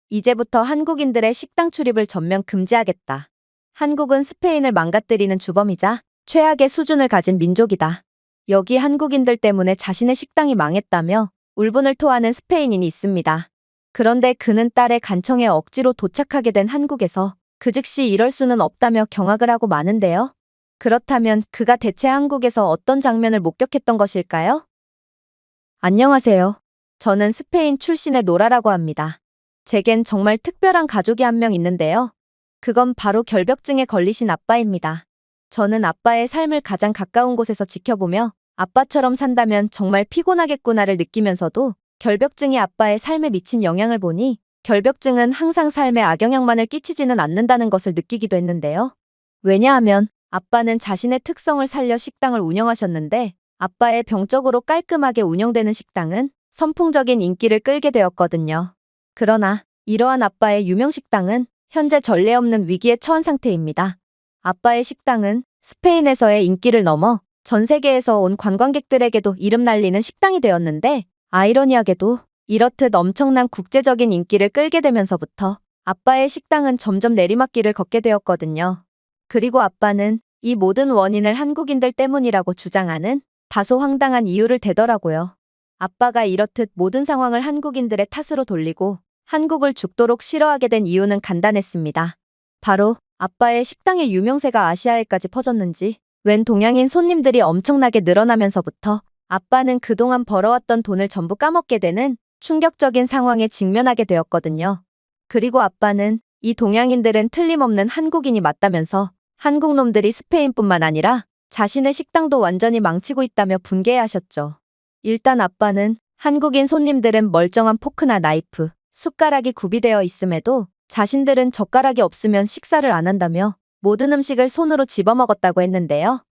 이제부터 한국인들의 식당 출입을 전면 금지하겠다. 한국은 스페인을 망가뜨리는 주범이자 최악의 수준을 가진 민족이다. 여기 한국인들 때문에 자신의 식당이 망했다며 울분을 토하는 스페인인이 있습니다. 그런데 그는 딸의 간청에 억지로 도착하게 된 한국에서 그 즉시 이럴 수는 없다며 경악을 하고 마는데요. 그렇다면 그가 대체 한국에서 어떤 장면을 목격했던 것일까요? 안녕하세요. 저는 스페인 출신의 노라라고 합니다. 제겐 정말 특별한 가족이 한 명 있는데요. 그건 바로 결벽증에 걸리신 아빠입니다. 저는 아빠의 삶을 가장 가까운 곳에서 지켜보며 아빠처럼 산다면 정말 피곤하겠구나를 느끼면서도 결벽증이 아빠의 삶에 미친 영향을 보니 결벽증은 항상 삶에 악영향만을 끼치지는 않는다는 것을 느끼기도 했는데요. 왜냐하면 아빠는 자신의 특성을 살려 식당을 운영하셨는데 아빠의 병적으로 깔끔하게 운영되는 식당은 선풍적인 인기를 끌게 되었거든요. 그러나 이러한 아빠의 유명 식당은 현재 전례 없는 위기에 처한 상태입니다. 아빠의 식당은 스페인에서의 인기를 넘어 전 세계에서 온 관광객들에게도 이름 날리는 식당이 되었는데 아이러니하게도 이렇듯 엄청난 국제적인 인기를 끌게 되면서부터 아빠의 식당은 점점 내리막길을 걷게 되었거든요. 그리고 아빠는 이 모든 원인을 한국인들 때문이라고 주장하는 다소 황당한 이유를 대더라고요. 아빠가 이렇듯 모든 상황을 한국인들의 탓으로 돌리고 한국을 죽도록 싫어하게 된 이유는 간단했습니다. 바로 아빠의 식당의 유명세가 아시아에까지 퍼졌는지 웬 동양인 손님들이 엄청나게 늘어나면서부터 아빠는 그동안 벌어왔던 돈을 전부 까먹게 되는 충격적인 상황에 직면하게 되었거든요. 그리고 아빠는 이 동양인들은 틀림없는 한국인이 맞다면서 한국 놈들이 스페인뿐만 아니라 자신의 식당도 완전히 망치고 있다며 분개하셨죠. 일단 아빠는 한국인 손님들은 멀쩡한 포크나 나이프, 숟가락이 구비되어 있음에도 자신들은 젓가락이 없으면 식사를 안 한다며 모든 음식을 손으로 집어먹었다고 했는데요.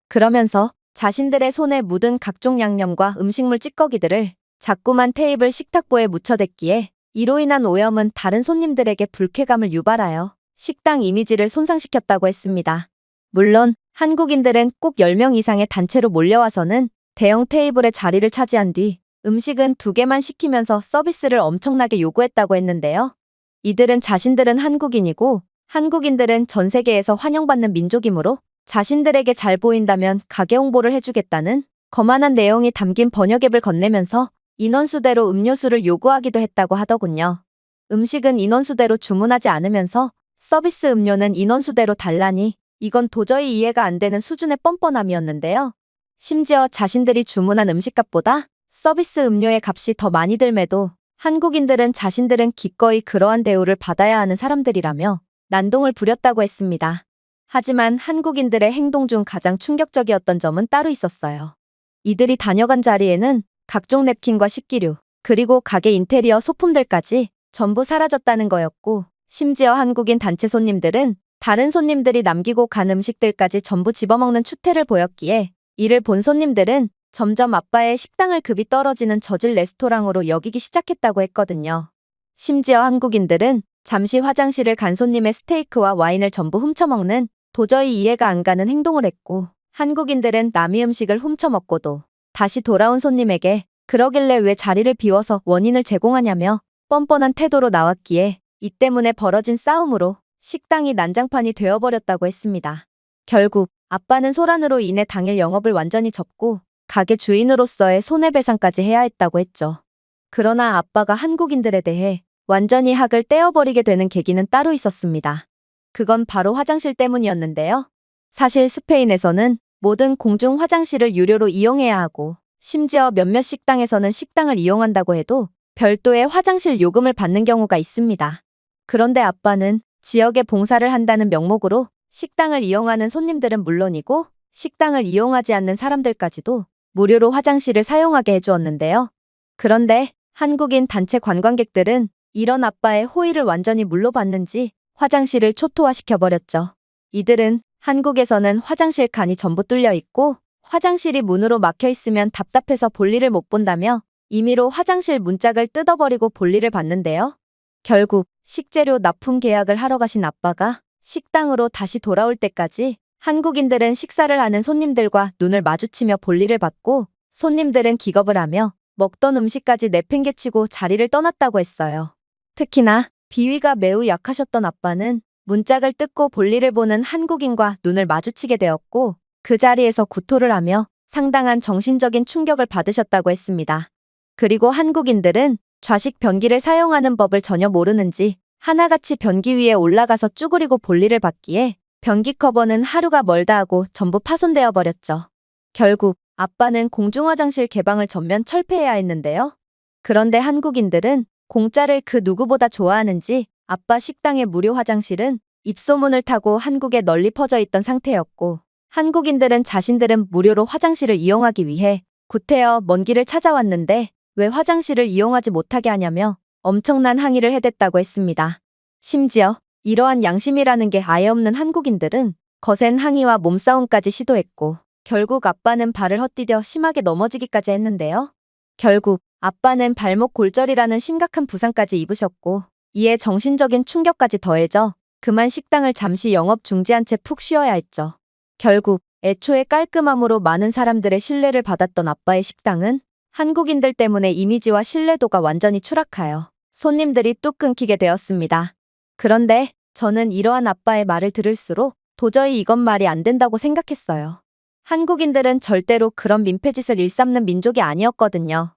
그러면서 자신들의 손에 묻은 각종 양념과 음식물 찌꺼기들을 자꾸만 테이블 식탁보에 묻혀댔기에 이로 인한 오염은 다른 손님들에게 불쾌감을 유발하여 식당 이미지를 손상시켰다고 했습니다. 물론 한국인들은 꼭 10명 이상의 단체로 몰려와서는 대형 테이블에 자리를 차지한 뒤 음식은 2개만 시키면서 서비스를 엄청나게 요구했다고 했는데요. 이들은 자신들은 한국인이고 한국인들은 전 세계에서 환영받는 민족이므로 자신들에게 잘 보인다면 가게 홍보를 해주겠다는 거만한 내용이 담긴 번역앱을 건네면서 인원수대로 음료수를 요구하기도 했다고 하더군요. 음식은 인원수대로 주문하지 않으면서 서비스 음료는 인원수대로 달라니 이건 도저히 이해가 안 되는 수준의 뻔뻔함이었는데요. 심지어 자신들이 주문한 음식값보다 서비스 음료의 값이 더 많이 들매도 한국인들은 자신들은 기꺼이 그러한 대우를 받아야 하는 사람들이라며 난동을 부렸다고 했습니다. 하지만 한국인들의 행동 중 가장 충격적이었던 점은 따로 있었어요. 이들이 다녀간 자리에는 각종 냅킨과 식기류, 그리고 가게 인테리어 소품들까지 전부 사라졌다는 거였고, 심지어 한국인 단체 손님들은 다른 손님들이 남기고 간 음식들까지 전부 집어먹는 추태를 보였기에 이를 본 손님들은 점점 아빠의 식당을 급이 떨어지는 저질 레스토랑으로 여기기 시작했다고 했거든요. 심지어 한국인들은 잠시 화장실을 간 손님의 스테이크와 와인을 전부 훔쳐먹는 도저히 이해가 안 가는 행동을 했고, 한국인들은 남의 음식을 훔쳐먹고도 다시 돌아온 손님에게 그러길래 왜 자리를 비워서 원인을 제공하냐며 뻔뻔한 태도로 나왔기에 이 때문에 벌어진 싸움으로 식당이 난장판이 되어버렸다고 했습니다. 결국 아빠는 소란으로 인해 당일 영업을 완전히 접고 가게 주인으로서의 손해배상까지 해야 했다고 했죠. 그러나 아빠가 한국인들에 대해 완전히 학을 떼어버리게 되는 계기는 따로 있었습니다. 그건 바로 화장실 때문이었는데요. 사실 스페인에서는 모든 공중 화장실을 유료로 이용해야 하고 심지어 몇몇 식당에서는 식당을 이용한다고 해도 별도의 화장실 요금을 받는 경우가 있습니다. 그런데 아빠는 지역에 봉사를 한다는 명목으로 식당을 이용하는 손님들은 물론이고 식당을 이용하지 않는 사람들까지도 무료로 화장실을 사용하게 해주었는데요. 그런데 한국인 단체 관광객들은 이런 아빠의 호의를 완전히 물러봤는지 화장실을 초토화시켜버렸죠. 이들은 한국에서는 화장실 칸이 전부 뚫려 있고 화장실이 문으로 막혀 있으면 답답해서 볼일을 못 본다며 임의로 화장실 문짝을 뜯어버리고 볼일을 봤는데요. 결국 식재료 납품 계약을 하러 가신 아빠가 식당으로 다시 돌아올 때까지 한국인들은 식사를 하는 손님들과 눈을 마주치며 볼일을 받고 손님들은 기겁을 하며 먹던 음식까지 내팽개치고 자리를 떠났다고 했어요. 특히나 비위가 매우 약하셨던 아빠는 문짝을 뜯고 볼일을 보는 한국인과 눈을 마주치게 되었고 그 자리에서 구토를 하며 상당한 정신적인 충격을 받으셨다고 했습니다. 그리고 한국인들은 좌식 변기를 사용하는 법을 전혀 모르는지 하나같이 변기 위에 올라가서 쭈그리고 볼일을 받기에 변기 커버는 하루가 멀다 하고 전부 파손되어 버렸죠. 결국 아빠는 공중화장실 개방을 전면 철폐해야 했는데요. 그런데 한국인들은 공짜를 그 누구보다 좋아하는지 아빠 식당의 무료 화장실은 입소문을 타고 한국에 널리 퍼져 있던 상태였고 한국인들은 자신들은 무료로 화장실을 이용하기 위해 구태여 먼 길을 찾아왔는데 왜 화장실을 이용하지 못하게 하냐며 엄청난 항의를 해댔다고 했습니다. 심지어 이러한 양심이라는 게 아예 없는 한국인들은 거센 항의와 몸싸움까지 시도했고 결국 아빠는 발을 헛디뎌 심하게 넘어지기까지 했는데요. 결국 아빠는 발목 골절이라는 심각한 부상까지 입으셨고 이에 정신적인 충격까지 더해져 그만 식당을 잠시 영업 중지한 채 푹 쉬어야 했죠. 결국 애초에 깔끔함으로 많은 사람들의 신뢰를 받았던 아빠의 식당은 한국인들 때문에 이미지와 신뢰도가 완전히 추락하여 손님들이 뚝 끊기게 되었습니다. 그런데 저는 이러한 아빠의 말을 들을수록 도저히 이건 말이 안 된다고 생각했어요. 한국인들은 절대로 그런 민폐짓을 일삼는 민족이 아니었거든요.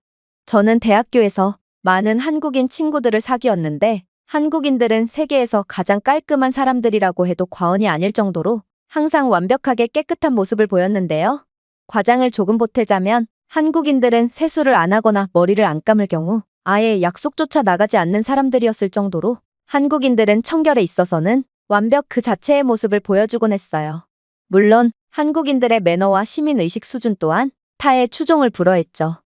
저는 대학교에서 많은 한국인 친구들을 사귀었는데 한국인들은 세계에서 가장 깔끔한 사람들이라고 해도 과언이 아닐 정도로 항상 완벽하게 깨끗한 모습을 보였는데요. 과장을 조금 보태자면 한국인들은 세수를 안 하거나 머리를 안 감을 경우 아예 약속조차 나가지 않는 사람들이었을 정도로 한국인들은 청결에 있어서는 완벽 그 자체의 모습을 보여주곤 했어요. 물론 한국인들의 매너와 시민의식 수준 또한 타의 추종을 불허했죠.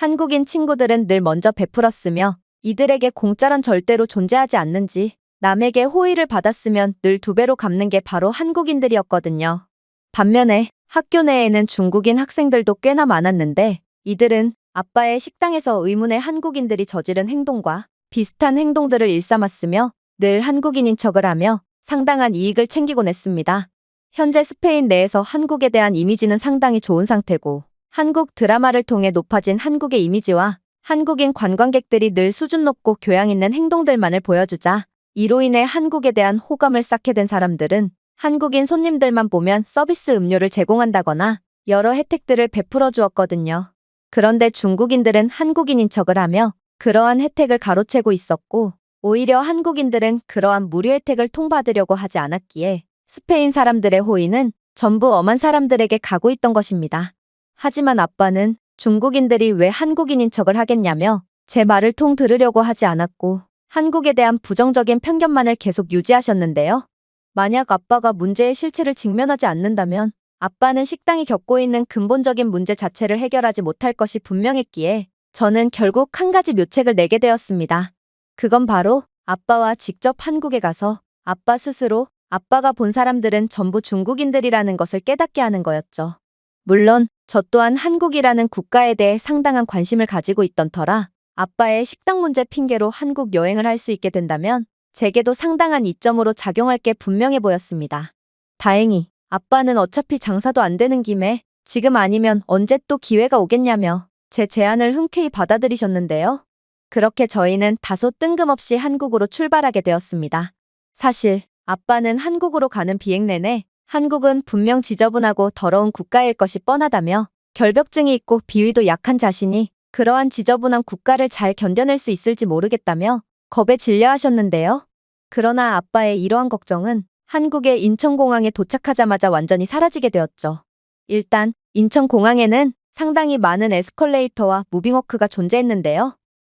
한국인 친구들은 늘 먼저 베풀었으며 이들에게 공짜란 절대로 존재하지 않는지 남에게 호의를 받았으면 늘 2배로 갚는 게 바로 한국인들이었거든요. 반면에 학교 내에는 중국인 학생들도 꽤나 많았는데 이들은 아빠의 식당에서 의문의 한국인들이 저지른 행동과 비슷한 행동들을 일삼았으며 늘 한국인인 척을 하며 상당한 이익을 챙기곤 했습니다. 현재 스페인 내에서 한국에 대한 이미지는 상당히 좋은 상태고 한국 드라마를 통해 높아진 한국의 이미지와 한국인 관광객들이 늘 수준 높고 교양 있는 행동들만을 보여주자 이로 인해 한국에 대한 호감을 쌓게 된 사람들은 한국인 손님들만 보면 서비스 음료를 제공한다거나 여러 혜택들을 베풀어 주었거든요. 그런데 중국인들은 한국인인 척을 하며 그러한 혜택을 가로채고 있었고 오히려 한국인들은 그러한 무료 혜택을 통받으려고 하지 않았기에 스페인 사람들의 호의는 전부 엄한 사람들에게 가고 있던 것입니다. 하지만 아빠는 중국인들이 왜 한국인인 척을 하겠냐며 제 말을 통 들으려고 하지 않았고 한국에 대한 부정적인 편견만을 계속 유지하셨는데요. 만약 아빠가 문제의 실체를 직면하지 않는다면 아빠는 식당이 겪고 있는 근본적인 문제 자체를 해결하지 못할 것이 분명했기에 저는 결국 한 가지 묘책을 내게 되었습니다. 그건 바로 아빠와 직접 한국에 가서 아빠 스스로 아빠가 본 사람들은 전부 중국인들이라는 것을 깨닫게 하는 거였죠. 물론 저 또한 한국이라는 국가에 대해 상당한 관심을 가지고 있던 터라 아빠의 식당 문제 핑계로 한국 여행을 할 수 있게 된다면 제게도 상당한 이점으로 작용할 게 분명해 보였습니다. 다행히 아빠는 어차피 장사도 안 되는 김에 지금 아니면 언제 또 기회가 오겠냐며 제 제안을 흔쾌히 받아들이셨는데요. 그렇게 저희는 다소 뜬금없이 한국으로 출발하게 되었습니다. 사실 아빠는 한국으로 가는 비행 내내 한국은 분명 지저분하고 더러운 국가일 것이 뻔하다며 결벽증이 있고 비위도 약한 자신이 그러한 지저분한 국가를 잘 견뎌낼 수 있을지 모르겠다며 겁에 질려하셨는데요. 그러나 아빠의 이러한 걱정은 한국의 인천공항에 도착하자마자 완전히 사라지게 되었죠. 일단 인천공항에는 상당히 많은 에스컬레이터와 무빙워크가 존재했는데요.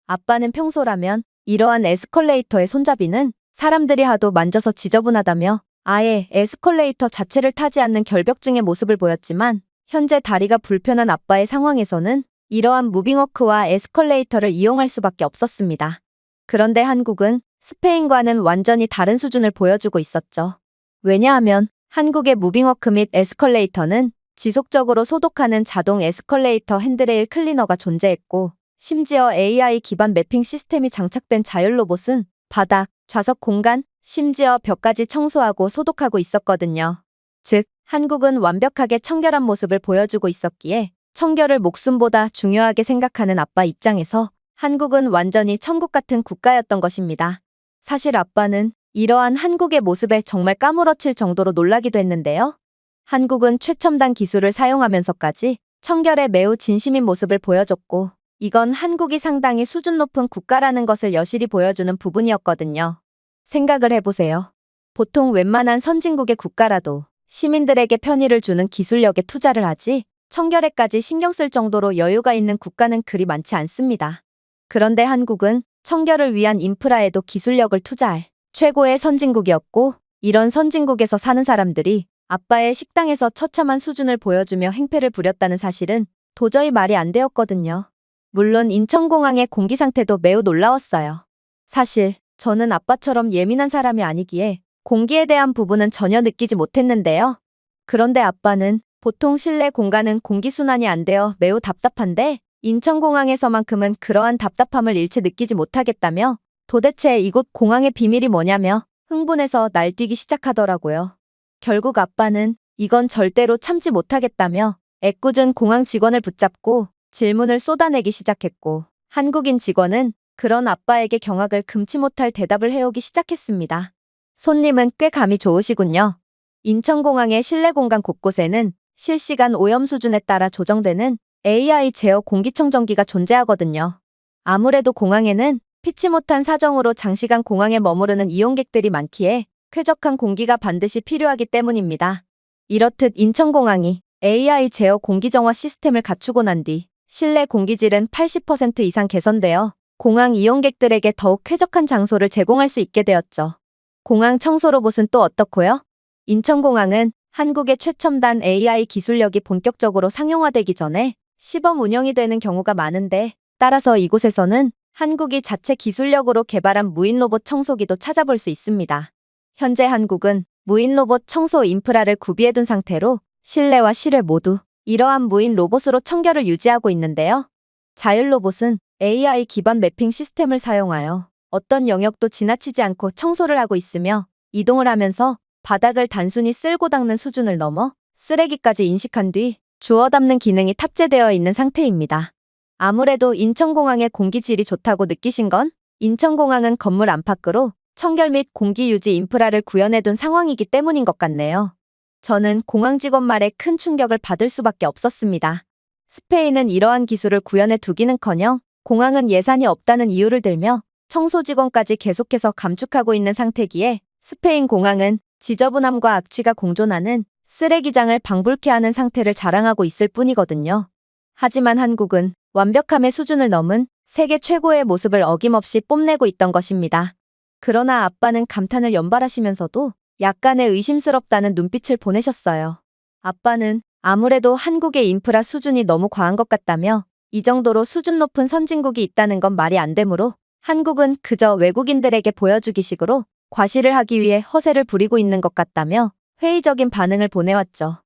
아빠는 평소라면 이러한 에스컬레이터의 손잡이는 사람들이 하도 만져서 지저분하다며 아예 에스컬레이터 자체를 타지 않는 결벽증의 모습을 보였지만 현재 다리가 불편한 아빠의 상황에서는 이러한 무빙워크와 에스컬레이터를 이용할 수밖에 없었습니다. 그런데 한국은 스페인과는 완전히 다른 수준을 보여주고 있었죠. 왜냐하면 한국의 무빙워크 및 에스컬레이터는 지속적으로 소독하는 자동 에스컬레이터 핸드레일 클리너가 존재했고 심지어 AI 기반 매핑 시스템이 장착된 자율 로봇은 바닥, 좌석 공간, 심지어 벽까지 청소하고 소독하고 있었거든요. 즉, 한국은 완벽하게 청결한 모습을 보여주고 있었기에 청결을 목숨보다 중요하게 생각하는 아빠 입장에서 한국은 완전히 천국 같은 국가였던 것입니다. 사실 아빠는 이러한 한국의 모습에 정말 까무러칠 정도로 놀라기도 했는데요. 한국은 최첨단 기술을 사용하면서까지 청결에 매우 진심인 모습을 보여줬고, 이건 한국이 상당히 수준 높은 국가라는 것을 여실히 보여주는 부분이었거든요. 생각을 해보세요. 보통 웬만한 선진국의 국가라도 시민들에게 편의를 주는 기술력에 투자를 하지, 청결에까지 신경 쓸 정도로 여유가 있는 국가는 그리 많지 않습니다. 그런데 한국은 청결을 위한 인프라에도 기술력을 투자할 최고의 선진국이었고, 이런 선진국에서 사는 사람들이 아빠의 식당에서 처참한 수준을 보여주며 행패를 부렸다는 사실은 도저히 말이 안 되었거든요. 물론 인천공항의 공기 상태도 매우 놀라웠어요. 사실 저는 아빠처럼 예민한 사람이 아니기에 공기에 대한 부분은 전혀 느끼지 못했는데요. 그런데 아빠는 보통 실내 공간은 공기순환이 안 되어 매우 답답한데, 인천공항에서만큼은 그러한 답답함을 일체 느끼지 못하겠다며 도대체 이곳 공항의 비밀이 뭐냐며 흥분해서 날뛰기 시작하더라고요. 결국 아빠는 이건 절대로 참지 못하겠다며 애꿎은 공항 직원을 붙잡고 질문을 쏟아내기 시작했고, 한국인 직원은 그런 아빠에게 경악을 금치 못할 대답을 해오기 시작했습니다. 손님은 꽤 감이 좋으시군요. 인천공항의 실내 공간 곳곳에는 실시간 오염 수준에 따라 조정되는 AI 제어 공기청정기가 존재하거든요. 아무래도 공항에는 피치 못한 사정으로 장시간 공항에 머무르는 이용객들이 많기에 쾌적한 공기가 반드시 필요하기 때문입니다. 이렇듯 인천공항이 AI 제어 공기정화 시스템을 갖추고 난 뒤 실내 공기질은 80% 이상 개선되어 공항 이용객들에게 더욱 쾌적한 장소를 제공할 수 있게 되었죠. 공항 청소 로봇은 또 어떻고요? 인천공항은 한국의 최첨단 AI 기술력이 본격적으로 상용화되기 전에 시범 운영이 되는 경우가 많은데, 따라서 이곳에서는 한국이 자체 기술력으로 개발한 무인 로봇 청소기도 찾아볼 수 있습니다. 현재 한국은 무인 로봇 청소 인프라를 구비해둔 상태로 실내와 실외 모두 이러한 무인 로봇으로 청결을 유지하고 있는데요. 자율 로봇은 AI 기반 매핑 시스템을 사용하여 어떤 영역도 지나치지 않고 청소를 하고 있으며, 이동을 하면서 바닥을 단순히 쓸고 닦는 수준을 넘어 쓰레기까지 인식한 뒤 주워 담는 기능이 탑재되어 있는 상태입니다. 아무래도 인천공항의 공기질이 좋다고 느끼신 건 인천공항은 건물 안팎으로 청결 및 공기 유지 인프라를 구현해둔 상황이기 때문인 것 같네요. 저는 공항 직원 말에 큰 충격을 받을 수밖에 없었습니다. 스페인은 이러한 기술을 구현해 두기는커녕 공항은 예산이 없다는 이유를 들며 청소 직원까지 계속해서 감축하고 있는 상태기에, 스페인 공항은 지저분함과 악취가 공존하는 쓰레기장을 방불케 하는 상태를 자랑하고 있을 뿐이거든요. 하지만 한국은 완벽함의 수준을 넘은 세계 최고의 모습을 어김없이 뽐내고 있던 것입니다. 그러나 아빠는 감탄을 연발하시면서도 약간의 의심스럽다는 눈빛을 보내셨어요. 아빠는 아무래도 한국의 인프라 수준이 너무 과한 것 같다며, 이 정도로 수준 높은 선진국이 있다는 건 말이 안 되므로 한국은 그저 외국인들에게 보여주기식으로 과시를 하기 위해 허세를 부리고 있는 것 같다며 회의적인 반응을 보내왔죠.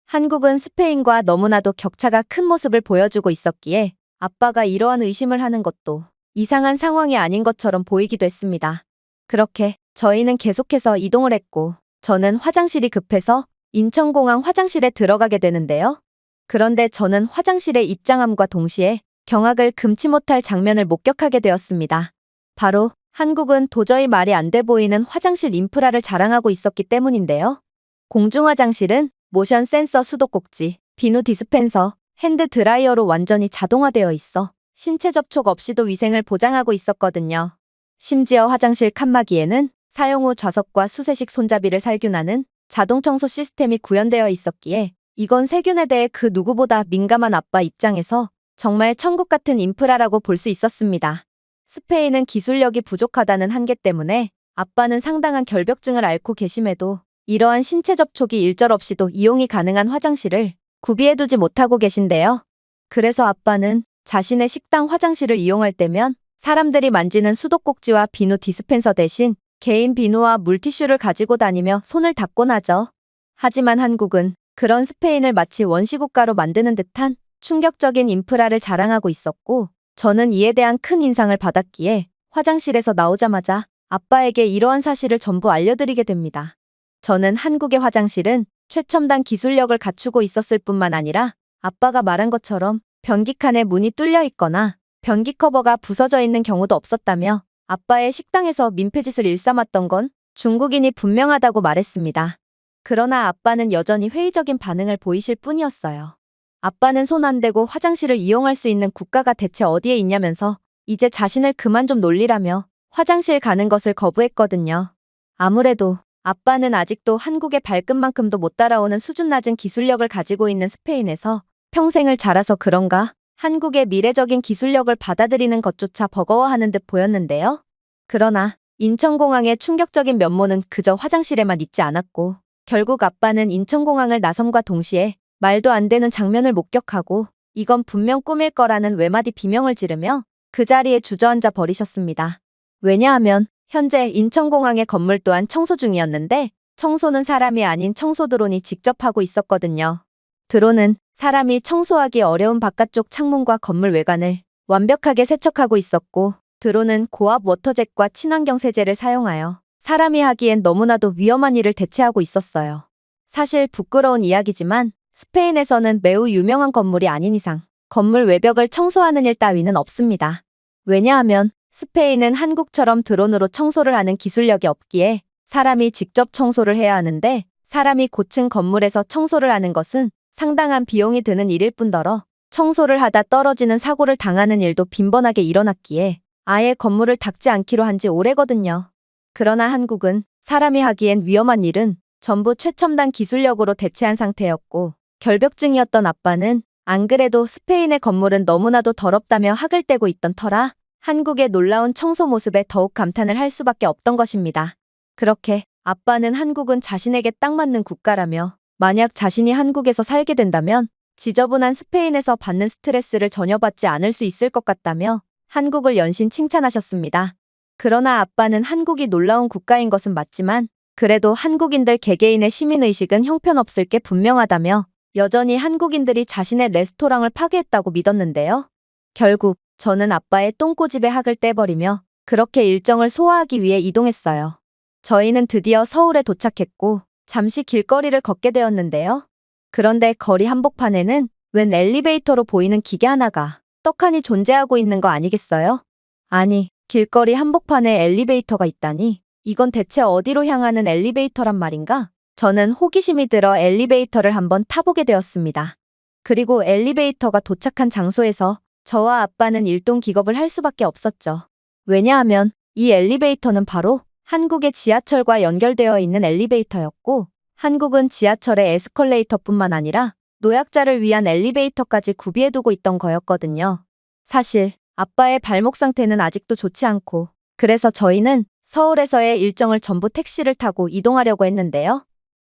한국은 스페인과 너무나도 격차가 큰 모습을 보여주고 있었기에 아빠가 이러한 의심을 하는 것도 이상한 상황이 아닌 것처럼 보이기도 했습니다. 그렇게 저희는 계속해서 이동을 했고, 저는 화장실이 급해서 인천공항 화장실에 들어가게 되는데요. 그런데 저는 화장실에 입장함과 동시에 경악을 금치 못할 장면을 목격하게 되었습니다. 바로 한국은 도저히 말이 안 돼 보이는 화장실 인프라를 자랑하고 있었기 때문인데요. 공중화장실은 모션 센서 수도꼭지, 비누 디스펜서, 핸드 드라이어로 완전히 자동화되어 있어 신체 접촉 없이도 위생을 보장하고 있었거든요. 심지어 화장실 칸막이에는 사용 후 좌석과 수세식 손잡이를 살균하는 자동 청소 시스템이 구현되어 있었기에, 이건 세균에 대해 그 누구보다 민감한 아빠 입장에서 정말 천국 같은 인프라라고 볼 수 있었습니다. 스페인은 기술력이 부족하다는 한계 때문에 아빠는 상당한 결벽증을 앓고 계심에도 이러한 신체 접촉이 일절없이도 이용이 가능한 화장실을 구비해두지 못하고 계신데요. 그래서 아빠는 자신의 식당 화장실을 이용할 때면 사람들이 만지는 수도꼭지와 비누 디스펜서 대신 개인 비누와 물티슈를 가지고 다니며 손을 닦곤 하죠. 하지만 한국은 그런 스페인을 마치 원시국가로 만드는 듯한 충격적인 인프라를 자랑하고 있었고, 저는 이에 대한 큰 인상을 받았기에 화장실에서 나오자마자 아빠에게 이러한 사실을 전부 알려드리게 됩니다. 저는 한국의 화장실은 최첨단 기술력을 갖추고 있었을 뿐만 아니라 아빠가 말한 것처럼 변기칸에 문이 뚫려 있거나 변기 커버가 부서져 있는 경우도 없었다며 아빠의 식당에서 민폐짓을 일삼았던 건 중국인이 분명하다고 말했습니다. 그러나 아빠는 여전히 회의적인 반응을 보이실 뿐이었어요. 아빠는 손 안 대고 화장실을 이용할 수 있는 국가가 대체 어디에 있냐면서 이제 자신을 그만 좀 놀리라며 화장실 가는 것을 거부했거든요. 아무래도 아빠는 아직도 한국의 발끝만큼도 못 따라오는 수준 낮은 기술력을 가지고 있는 스페인에서 평생을 자라서 그런가 한국의 미래적인 기술력을 받아들이는 것조차 버거워하는 듯 보였는데요. 그러나 인천공항의 충격적인 면모는 그저 화장실에만 있지 않았고 결국 아빠는 인천공항을 나섬과 동시에 말도 안 되는 장면을 목격하고 이건 분명 꿈일 거라는 외마디 비명을 지르며 그 자리에 주저앉아 버리셨습니다. 왜냐하면 현재 인천공항의 건물 또한 청소 중이었는데 청소는 사람이 아닌 청소 드론이 직접 하고 있었거든요. 드론은 사람이 청소하기 어려운 바깥쪽 창문과 건물 외관을 완벽하게 세척하고 있었고 드론은 고압 워터젯과 친환경 세제를 사용하여 사람이 하기엔 너무나도 위험한 일을 대체하고 있었어요. 사실 부끄러운 이야기지만 스페인에서는 매우 유명한 건물이 아닌 이상 건물 외벽을 청소하는 일 따위는 없습니다. 왜냐하면 스페인은 한국처럼 드론으로 청소를 하는 기술력이 없기에 사람이 직접 청소를 해야 하는데 사람이 고층 건물에서 청소를 하는 것은 상당한 비용이 드는 일일 뿐더러 청소를 하다 떨어지는 사고를 당하는 일도 빈번하게 일어났기에 아예 건물을 닦지 않기로 한 지 오래거든요. 그러나 한국은 사람이 하기엔 위험한 일은 전부 최첨단 기술력으로 대체한 상태였고 결벽증이었던 아빠는 안 그래도 스페인의 건물은 너무나도 더럽다며 학을 떼고 있던 터라 한국의 놀라운 청소 모습에 더욱 감탄을 할 수밖에 없던 것입니다. 그렇게 아빠는 한국은 자신에게 딱 맞는 국가라며 만약 자신이 한국에서 살게 된다면 지저분한 스페인에서 받는 스트레스를 전혀 받지 않을 수 있을 것 같다며 한국을 연신 칭찬하셨습니다. 그러나 아빠는 한국이 놀라운 국가인 것은 맞지만 그래도 한국인들 개개인의 시민의식은 형편없을 게 분명하다며 여전히 한국인들이 자신의 레스토랑을 파괴했다고 믿었는데요. 결국 저는 아빠의 똥꼬집에 학을 떼버리며 그렇게 일정을 소화하기 위해 이동했어요. 저희는 드디어 서울에 도착했고 잠시 길거리를 걷게 되었는데요. 그런데 거리 한복판에는 웬 엘리베이터로 보이는 기계 하나가 떡하니 존재하고 있는 거 아니겠어요? 아니, 길거리 한복판에 엘리베이터가 있다니 이건 대체 어디로 향하는 엘리베이터란 말인가? 저는 호기심이 들어 엘리베이터를 한번 타보게 되었습니다. 그리고 엘리베이터가 도착한 장소에서 저와 아빠는 일동기겁을 할 수밖에 없었죠. 왜냐하면 이 엘리베이터는 바로 한국의 지하철과 연결되어 있는 엘리베이터였고 한국은 지하철의 에스컬레이터뿐만 아니라 노약자를 위한 엘리베이터까지 구비해두고 있던 거였거든요. 사실 아빠의 발목 상태는 아직도 좋지 않고 그래서 저희는 서울에서의 일정을 전부 택시를 타고 이동하려고 했는데요.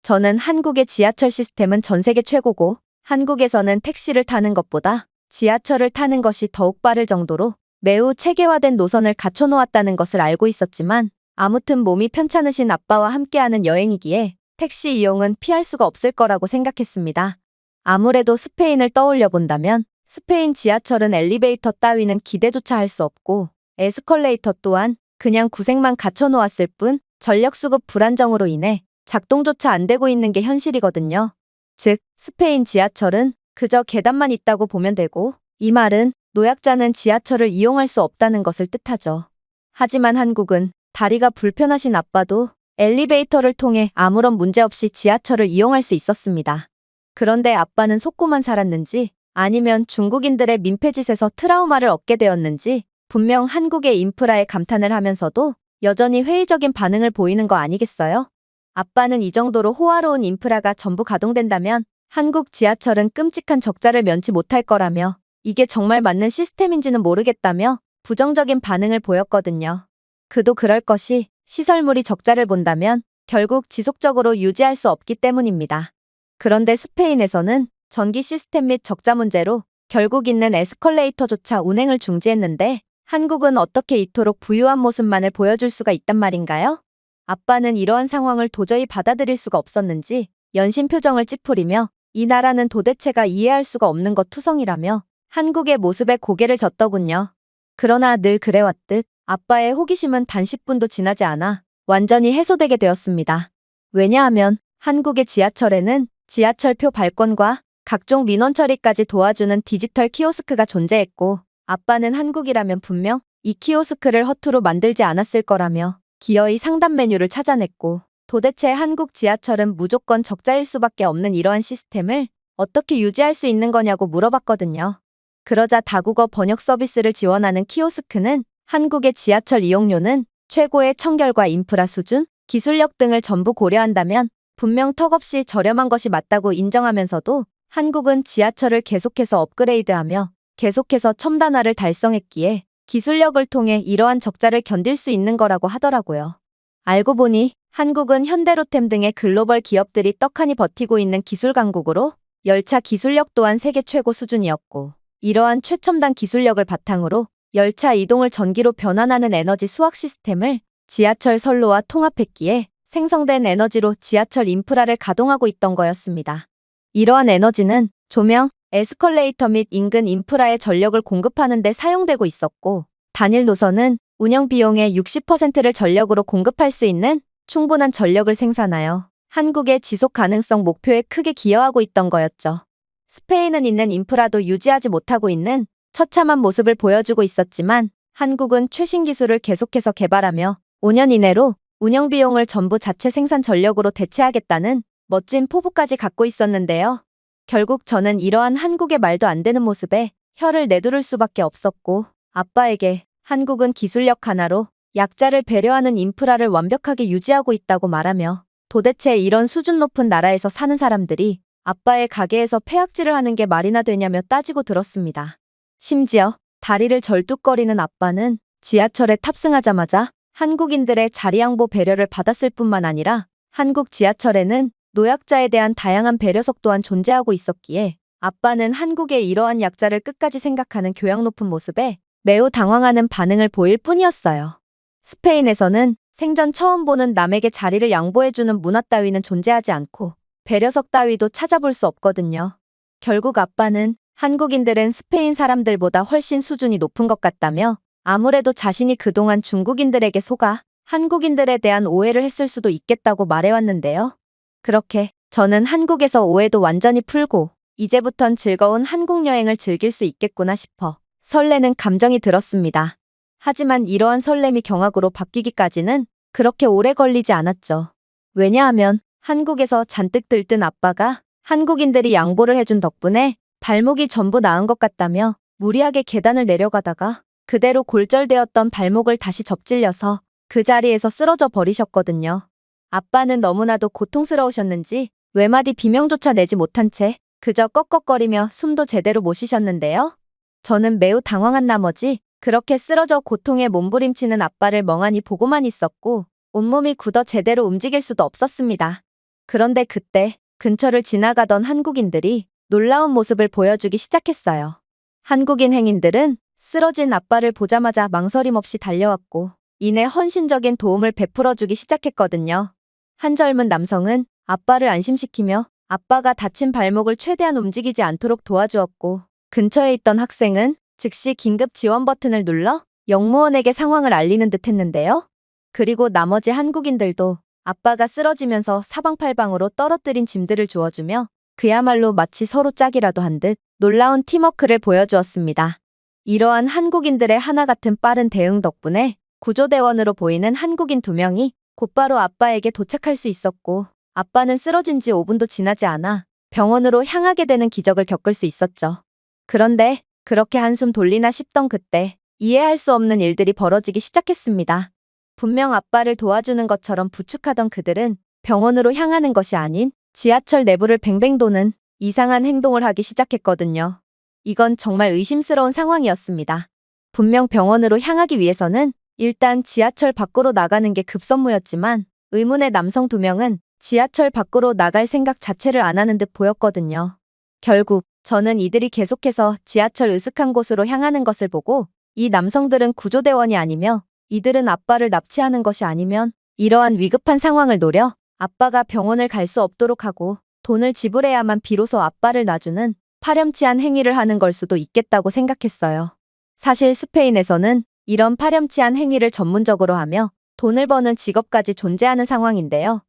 저는 한국의 지하철 시스템은 전 세계 최고고 한국에서는 택시를 타는 것보다 지하철을 타는 것이 더욱 빠를 정도로 매우 체계화된 노선을 갖춰놓았다는 것을 알고 있었지만 아무튼 몸이 편찮으신 아빠와 함께하는 여행이기에 택시 이용은 피할 수가 없을 거라고 생각했습니다. 아무래도 스페인을 떠올려 본다면 스페인 지하철은 엘리베이터 따위는 기대조차 할 수 없고 에스컬레이터 또한 그냥 구색만 갖춰놓았을 뿐 전력수급 불안정으로 인해 작동조차 안 되고 있는 게 현실이거든요. 즉, 스페인 지하철은 그저 계단만 있다고 보면 되고 이 말은 노약자는 지하철을 이용할 수 없다는 것을 뜻하죠. 하지만 한국은 다리가 불편하신 아빠도 엘리베이터를 통해 아무런 문제 없이 지하철을 이용할 수 있었습니다. 그런데 아빠는 속고만 살았는지 아니면 중국인들의 민폐짓에서 트라우마를 얻게 되었는지 분명 한국의 인프라에 감탄을 하면서도 여전히 회의적인 반응을 보이는 거 아니겠어요? 아빠는 이 정도로 호화로운 인프라가 전부 가동된다면 한국 지하철은 끔찍한 적자를 면치 못할 거라며 이게 정말 맞는 시스템인지는 모르겠다며 부정적인 반응을 보였거든요. 그도 그럴 것이 시설물이 적자를 본다면 결국 지속적으로 유지할 수 없기 때문입니다. 그런데 스페인에서는 전기 시스템 및 적자 문제로 결국 있는 에스컬레이터조차 운행을 중지했는데 한국은 어떻게 이토록 부유한 모습만을 보여줄 수가 있단 말인가요? 아빠는 이러한 상황을 도저히 받아들일 수가 없었는지 연신 표정을 찌푸리며 이 나라는 도대체가 이해할 수가 없는 것 투성이라며 한국의 모습에 고개를 젓더군요. 그러나 늘 그래왔듯 아빠의 호기심은 단 10분도 지나지 않아 완전히 해소되게 되었습니다. 왜냐하면 한국의 지하철에는 지하철표 발권과 각종 민원 처리까지 도와주는 디지털 키오스크가 존재했고 아빠는 한국이라면 분명 이 키오스크를 허투루 만들지 않았을 거라며 기어이 상담 메뉴를 찾아냈고, 도대체 한국 지하철은 무조건 적자일 수밖에 없는 이러한 시스템을 어떻게 유지할 수 있는 거냐고 물어봤거든요. 그러자 다국어 번역 서비스를 지원하는 키오스크는 한국의 지하철 이용료는 최고의 청결과 인프라 수준, 기술력 등을 전부 고려한다면 분명 턱없이 저렴한 것이 맞다고 인정하면서도 한국은 지하철을 계속해서 업그레이드하며 계속해서 첨단화를 달성했기에 기술력을 통해 이러한 적자를 견딜 수 있는 거라고 하더라고요. 알고 보니 한국은 현대로템 등의 글로벌 기업들이 떡하니 버티고 있는 기술 강국으로 열차 기술력 또한 세계 최고 수준이었고, 이러한 최첨단 기술력을 바탕으로 열차 이동을 전기로 변환하는 에너지 수학 시스템을 지하철 선로와 통합했기에 생성된 에너지로 지하철 인프라를 가동하고 있던 거였습니다. 이러한 에너지는 조명, 에스컬레이터 및 인근 인프라에 전력을 공급하는 데 사용되고 있었고, 단일 노선은 운영 비용의 60%를 전력으로 공급할 수 있는 충분한 전력을 생산하여 한국의 지속 가능성 목표에 크게 기여하고 있던 거였죠. 스페인은 있는 인프라도 유지하지 못하고 있는 처참한 모습을 보여주고 있었지만 한국은 최신 기술을 계속해서 개발하며 5년 이내로 운영 비용을 전부 자체 생산 전력으로 대체하겠다는 멋진 포부까지 갖고 있었는데요. 결국 저는 이러한 한국의 말도 안 되는 모습에 혀를 내두를 수밖에 없었고, 아빠에게 한국은 기술력 하나로 약자를 배려하는 인프라를 완벽하게 유지하고 있다고 말하며, 도대체 이런 수준 높은 나라에서 사는 사람들이 아빠의 가게에서 폐악질을 하는 게 말이나 되냐며 따지고 들었습니다. 심지어 다리를 절뚝거리는 아빠는 지하철에 탑승하자마자 한국인들의 자리 양보 배려를 받았을 뿐만 아니라 한국 지하철에는 노약자에 대한 다양한 배려석 또한 존재하고 있었기에 아빠는 한국의 이러한 약자를 끝까지 생각하는 교양 높은 모습에 매우 당황하는 반응을 보일 뿐이었어요. 스페인에서는 생전 처음 보는 남에게 자리를 양보해주는 문화 따위는 존재하지 않고 배려석 따위도 찾아볼 수 없거든요. 결국 아빠는 한국인들은 스페인 사람들보다 훨씬 수준이 높은 것 같다며 아무래도 자신이 그동안 중국인들에게 속아 한국인들에 대한 오해를 했을 수도 있겠다고 말해왔는데요. 그렇게 저는 한국에서 오해도 완전히 풀고 이제부턴 즐거운 한국 여행을 즐길 수 있겠구나 싶어 설레는 감정이 들었습니다. 하지만 이러한 설렘이 경악으로 바뀌기까지는 그렇게 오래 걸리지 않았죠. 왜냐하면 한국에서 잔뜩 들뜬 아빠가 한국인들이 양보를 해준 덕분에 발목이 전부 나은 것 같다며 무리하게 계단을 내려가다가 그대로 골절되었던 발목을 다시 접질려서 그 자리에서 쓰러져 버리셨거든요. 아빠는 너무나도 고통스러우셨는지 외마디 비명조차 내지 못한 채 그저 꺽꺽거리며 숨도 제대로 못 쉬셨는데요. 저는 매우 당황한 나머지 그렇게 쓰러져 고통에 몸부림치는 아빠를 멍하니 보고만 있었고 온몸이 굳어 제대로 움직일 수도 없었습니다. 그런데 그때 근처를 지나가던 한국인들이 놀라운 모습을 보여주기 시작했어요. 한국인 행인들은 쓰러진 아빠를 보자마자 망설임 없이 달려왔고 이내 헌신적인 도움을 베풀어주기 시작했거든요. 한 젊은 남성은 아빠를 안심시키며 아빠가 다친 발목을 최대한 움직이지 않도록 도와주었고, 근처에 있던 학생은 즉시 긴급 지원 버튼을 눌러 영무원에게 상황을 알리는 듯 했는데요. 그리고 나머지 한국인들도 아빠가 쓰러지면서 사방팔방으로 떨어뜨린 짐들을 주워주며 그야말로 마치 서로 짝이라도 한 듯 놀라운 팀워크를 보여주었습니다. 이러한 한국인들의 하나 같은 빠른 대응 덕분에 구조대원으로 보이는 한국인 2명이 곧바로 아빠에게 도착할 수 있었고, 아빠는 쓰러진 지 5분도 지나지 않아 병원으로 향하게 되는 기적을 겪을 수 있었죠. 그런데 그렇게 한숨 돌리나 싶던 그때 이해할 수 없는 일들이 벌어지기 시작했습니다. 분명 아빠를 도와주는 것처럼 부축하던 그들은 병원으로 향하는 것이 아닌 지하철 내부를 뱅뱅 도는 이상한 행동을 하기 시작했거든요. 이건 정말 의심스러운 상황이었습니다. 분명 병원으로 향하기 위해서는 일단 지하철 밖으로 나가는 게 급선무였지만 의문의 남성 2명은 지하철 밖으로 나갈 생각 자체를 안 하는 듯 보였거든요. 결국 저는 이들이 계속해서 지하철 으슥한 곳으로 향하는 것을 보고 이 남성들은 구조대원이 아니며 이들은 아빠를 납치하는 것이 아니면 이러한 위급한 상황을 노려 아빠가 병원을 갈 수 없도록 하고 돈을 지불해야만 비로소 아빠를 놔주는 파렴치한 행위를 하는 걸 수도 있겠다고 생각했어요. 사실 스페인에서는 이런 파렴치한 행위를 전문적으로 하며 돈을 버는 직업까지 존재하는 상황인데요.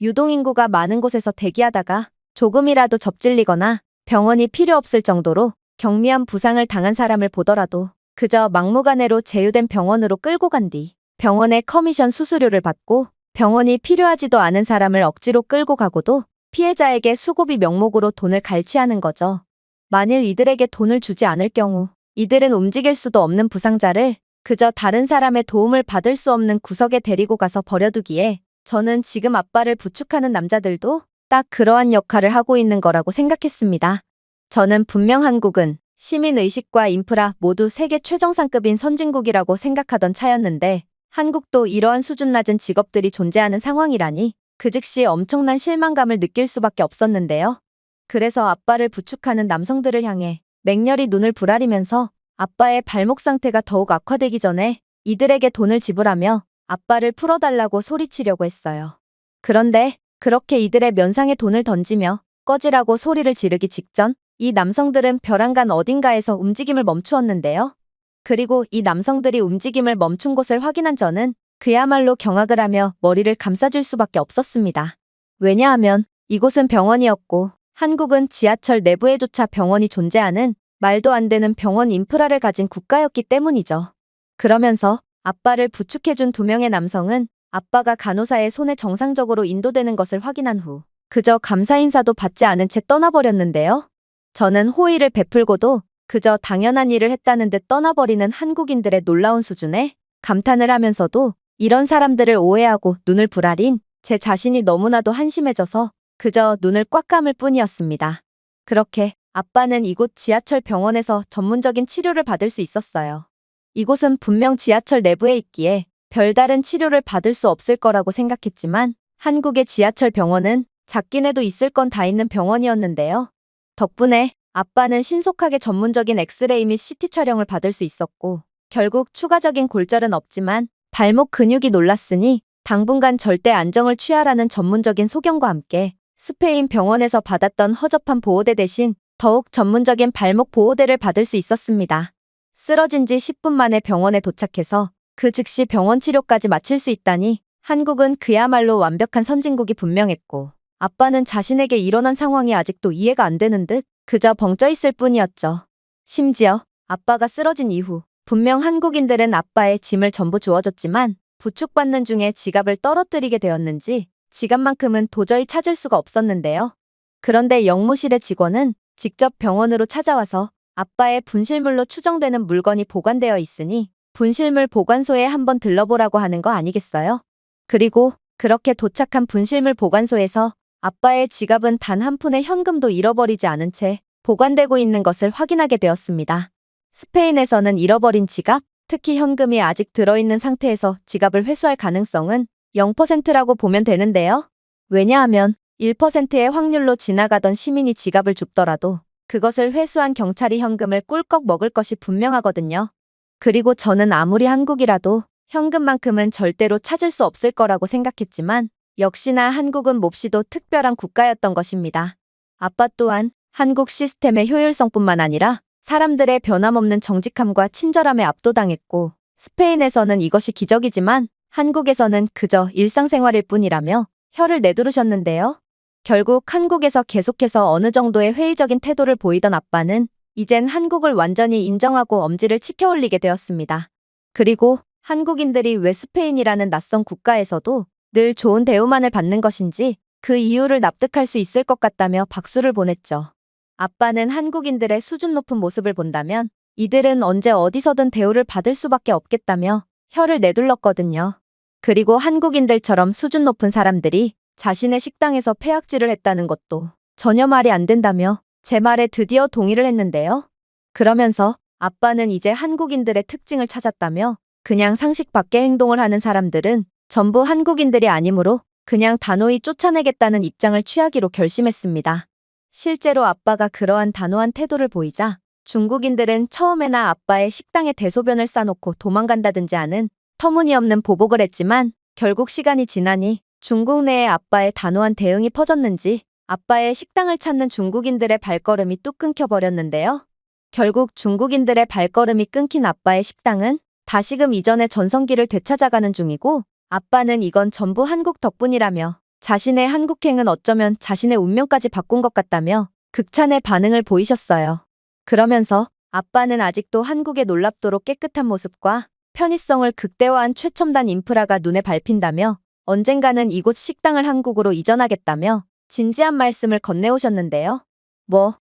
유동인구가 많은 곳에서 대기하다가 조금이라도 접질리거나 병원이 필요 없을 정도로 경미한 부상을 당한 사람을 보더라도 그저 막무가내로 제휴된 병원으로 끌고 간 뒤 병원의 커미션 수수료를 받고 병원이 필요하지도 않은 사람을 억지로 끌고 가고도 피해자에게 수고비 명목으로 돈을 갈취하는 거죠. 만일 이들에게 돈을 주지 않을 경우 이들은 움직일 수도 없는 부상자를 그저 다른 사람의 도움을 받을 수 없는 구석에 데리고 가서 버려두기에 저는 지금 아빠를 부축하는 남자들도 딱 그러한 역할을 하고 있는 거라고 생각했습니다. 저는 분명 한국은 시민의식과 인프라 모두 세계 최정상급인 선진국이라고 생각하던 차였는데 한국도 이러한 수준 낮은 직업들이 존재하는 상황이라니 그 즉시 엄청난 실망감을 느낄 수밖에 없었는데요. 그래서 아빠를 부축하는 남성들을 향해 맹렬히 눈을 부라리면서 아빠의 발목 상태가 더욱 악화되기 전에 이들에게 돈을 지불하며 아빠를 풀어달라고 소리치려고 했어요. 그런데 그렇게 이들의 면상에 돈을 던지며 꺼지라고 소리를 지르기 직전 이 남성들은 벼랑간 어딘가에서 움직임을 멈추었는데요. 그리고 이 남성들이 움직임을 멈춘 곳을 확인한 저는 그야말로 경악을 하며 머리를 감싸줄 수밖에 없었습니다. 왜냐하면 이곳은 병원이었고 한국은 지하철 내부에조차 병원이 존재하는 말도 안 되는 병원 인프라를 가진 국가였기 때문이죠. 그러면서 아빠를 부축해준 두 명의 남성은 아빠가 간호사의 손에 정상적으로 인도되는 것을 확인한 후 그저 감사 인사도 받지 않은 채 떠나버렸는데요. 저는 호의를 베풀고도 그저 당연한 일을 했다는 듯 떠나버리는 한국인들의 놀라운 수준에 감탄을 하면서도 이런 사람들을 오해하고 눈을 부라린 제 자신이 너무나도 한심해져서 그저 눈을 꽉 감을 뿐이었습니다. 그렇게 아빠는 이곳 지하철 병원에서 전문적인 치료를 받을 수 있었어요. 이곳은 분명 지하철 내부에 있기에 별다른 치료를 받을 수 없을 거라고 생각했지만 한국의 지하철 병원은 작긴 해도 있을 건 다 있는 병원이었는데요. 덕분에 아빠는 신속하게 전문적인 엑스레이 및 CT 촬영을 받을 수 있었고 결국 추가적인 골절은 없지만 발목 근육이 놀랐으니 당분간 절대 안정을 취하라는 전문적인 소견과 함께 스페인 병원에서 받았던 허접한 보호대 대신 더욱 전문적인 발목 보호대를 받을 수 있었습니다. 쓰러진 지 10분 만에 병원에 도착해서 그 즉시 병원 치료까지 마칠 수 있다니 한국은 그야말로 완벽한 선진국이 분명했고 아빠는 자신에게 일어난 상황이 아직도 이해가 안 되는 듯 그저 벙쪄 있을 뿐이었죠. 심지어 아빠가 쓰러진 이후 분명 한국인들은 아빠의 짐을 전부 주어줬지만 부축받는 중에 지갑을 떨어뜨리게 되었는지 지갑만큼은 도저히 찾을 수가 없었는데요. 그런데 영무실의 직원은 직접 병원으로 찾아와서 아빠의 분실물로 추정되는 물건이 보관되어 있으니 분실물 보관소에 한번 들러보라고 하는 거 아니겠어요? 그리고 그렇게 도착한 분실물 보관소에서 아빠의 지갑은 단 한 푼의 현금도 잃어버리지 않은 채 보관되고 있는 것을 확인하게 되었습니다. 스페인에서는 잃어버린 지갑, 특히 현금이 아직 들어있는 상태에서 지갑을 회수할 가능성은 0%라고 보면 되는데요. 왜냐하면 1%의 확률로 지나가던 시민이 지갑을 줍더라도 그것을 회수한 경찰이 현금을 꿀꺽 먹을 것이 분명하거든요. 그리고 저는 아무리 한국이라도 현금만큼은 절대로 찾을 수 없을 거라고 생각했지만 역시나 한국은 몹시도 특별한 국가였던 것입니다. 아빠 또한 한국 시스템의 효율성뿐만 아니라 사람들의 변함없는 정직함과 친절함에 압도당했고 스페인에서는 이것이 기적이지만 한국에서는 그저 일상생활일 뿐이라며 혀를 내두르셨는데요. 결국 한국에서 계속해서 어느 정도의 회의적인 태도를 보이던 아빠는 이젠 한국을 완전히 인정하고 엄지를 치켜올리게 되었습니다. 그리고 한국인들이 왜 스페인이라는 낯선 국가에서도 늘 좋은 대우만을 받는 것인지 그 이유를 납득할 수 있을 것 같다며 박수를 보냈죠. 아빠는 한국인들의 수준 높은 모습을 본다면 이들은 언제 어디서든 대우를 받을 수밖에 없겠다며 혀를 내둘렀거든요. 그리고 한국인들처럼 수준 높은 사람들이 자신의 식당에서 폐악질을 했다는 것도 전혀 말이 안 된다며 제 말에 드디어 동의를 했는데요. 그러면서 아빠는 이제 한국인들의 특징을 찾았다며 그냥 상식 밖의 행동을 하는 사람들은 전부 한국인들이 아니므로 그냥 단호히 쫓아내겠다는 입장을 취하기로 결심했습니다. 실제로 아빠가 그러한 단호한 태도를 보이자 중국인들은 처음에나 아빠의 식당에 대소변을 싸놓고 도망간다든지 하는 터무니없는 보복을 했지만 결국 시간이 지나니 중국 내에 아빠의 단호한 대응이 퍼졌는지 아빠의 식당을 찾는 중국인들의 발걸음이 뚝 끊겨버렸는데요. 결국 중국인들의 발걸음이 끊긴 아빠의 식당은 다시금 이전의 전성기를 되찾아가는 중이고 아빠는 이건 전부 한국 덕분이라며 자신의 한국행은 어쩌면 자신의 운명까지 바꾼 것 같다며 극찬의 반응을 보이셨어요. 그러면서 아빠는 아직도 한국의 놀랍도록 깨끗한 모습과 편의성을 극대화한 최첨단 인프라가 눈에 밟힌다며 언젠가는 이곳 식당을 한국으로 이전하겠다며 진지한 말씀을 건네오셨는데요.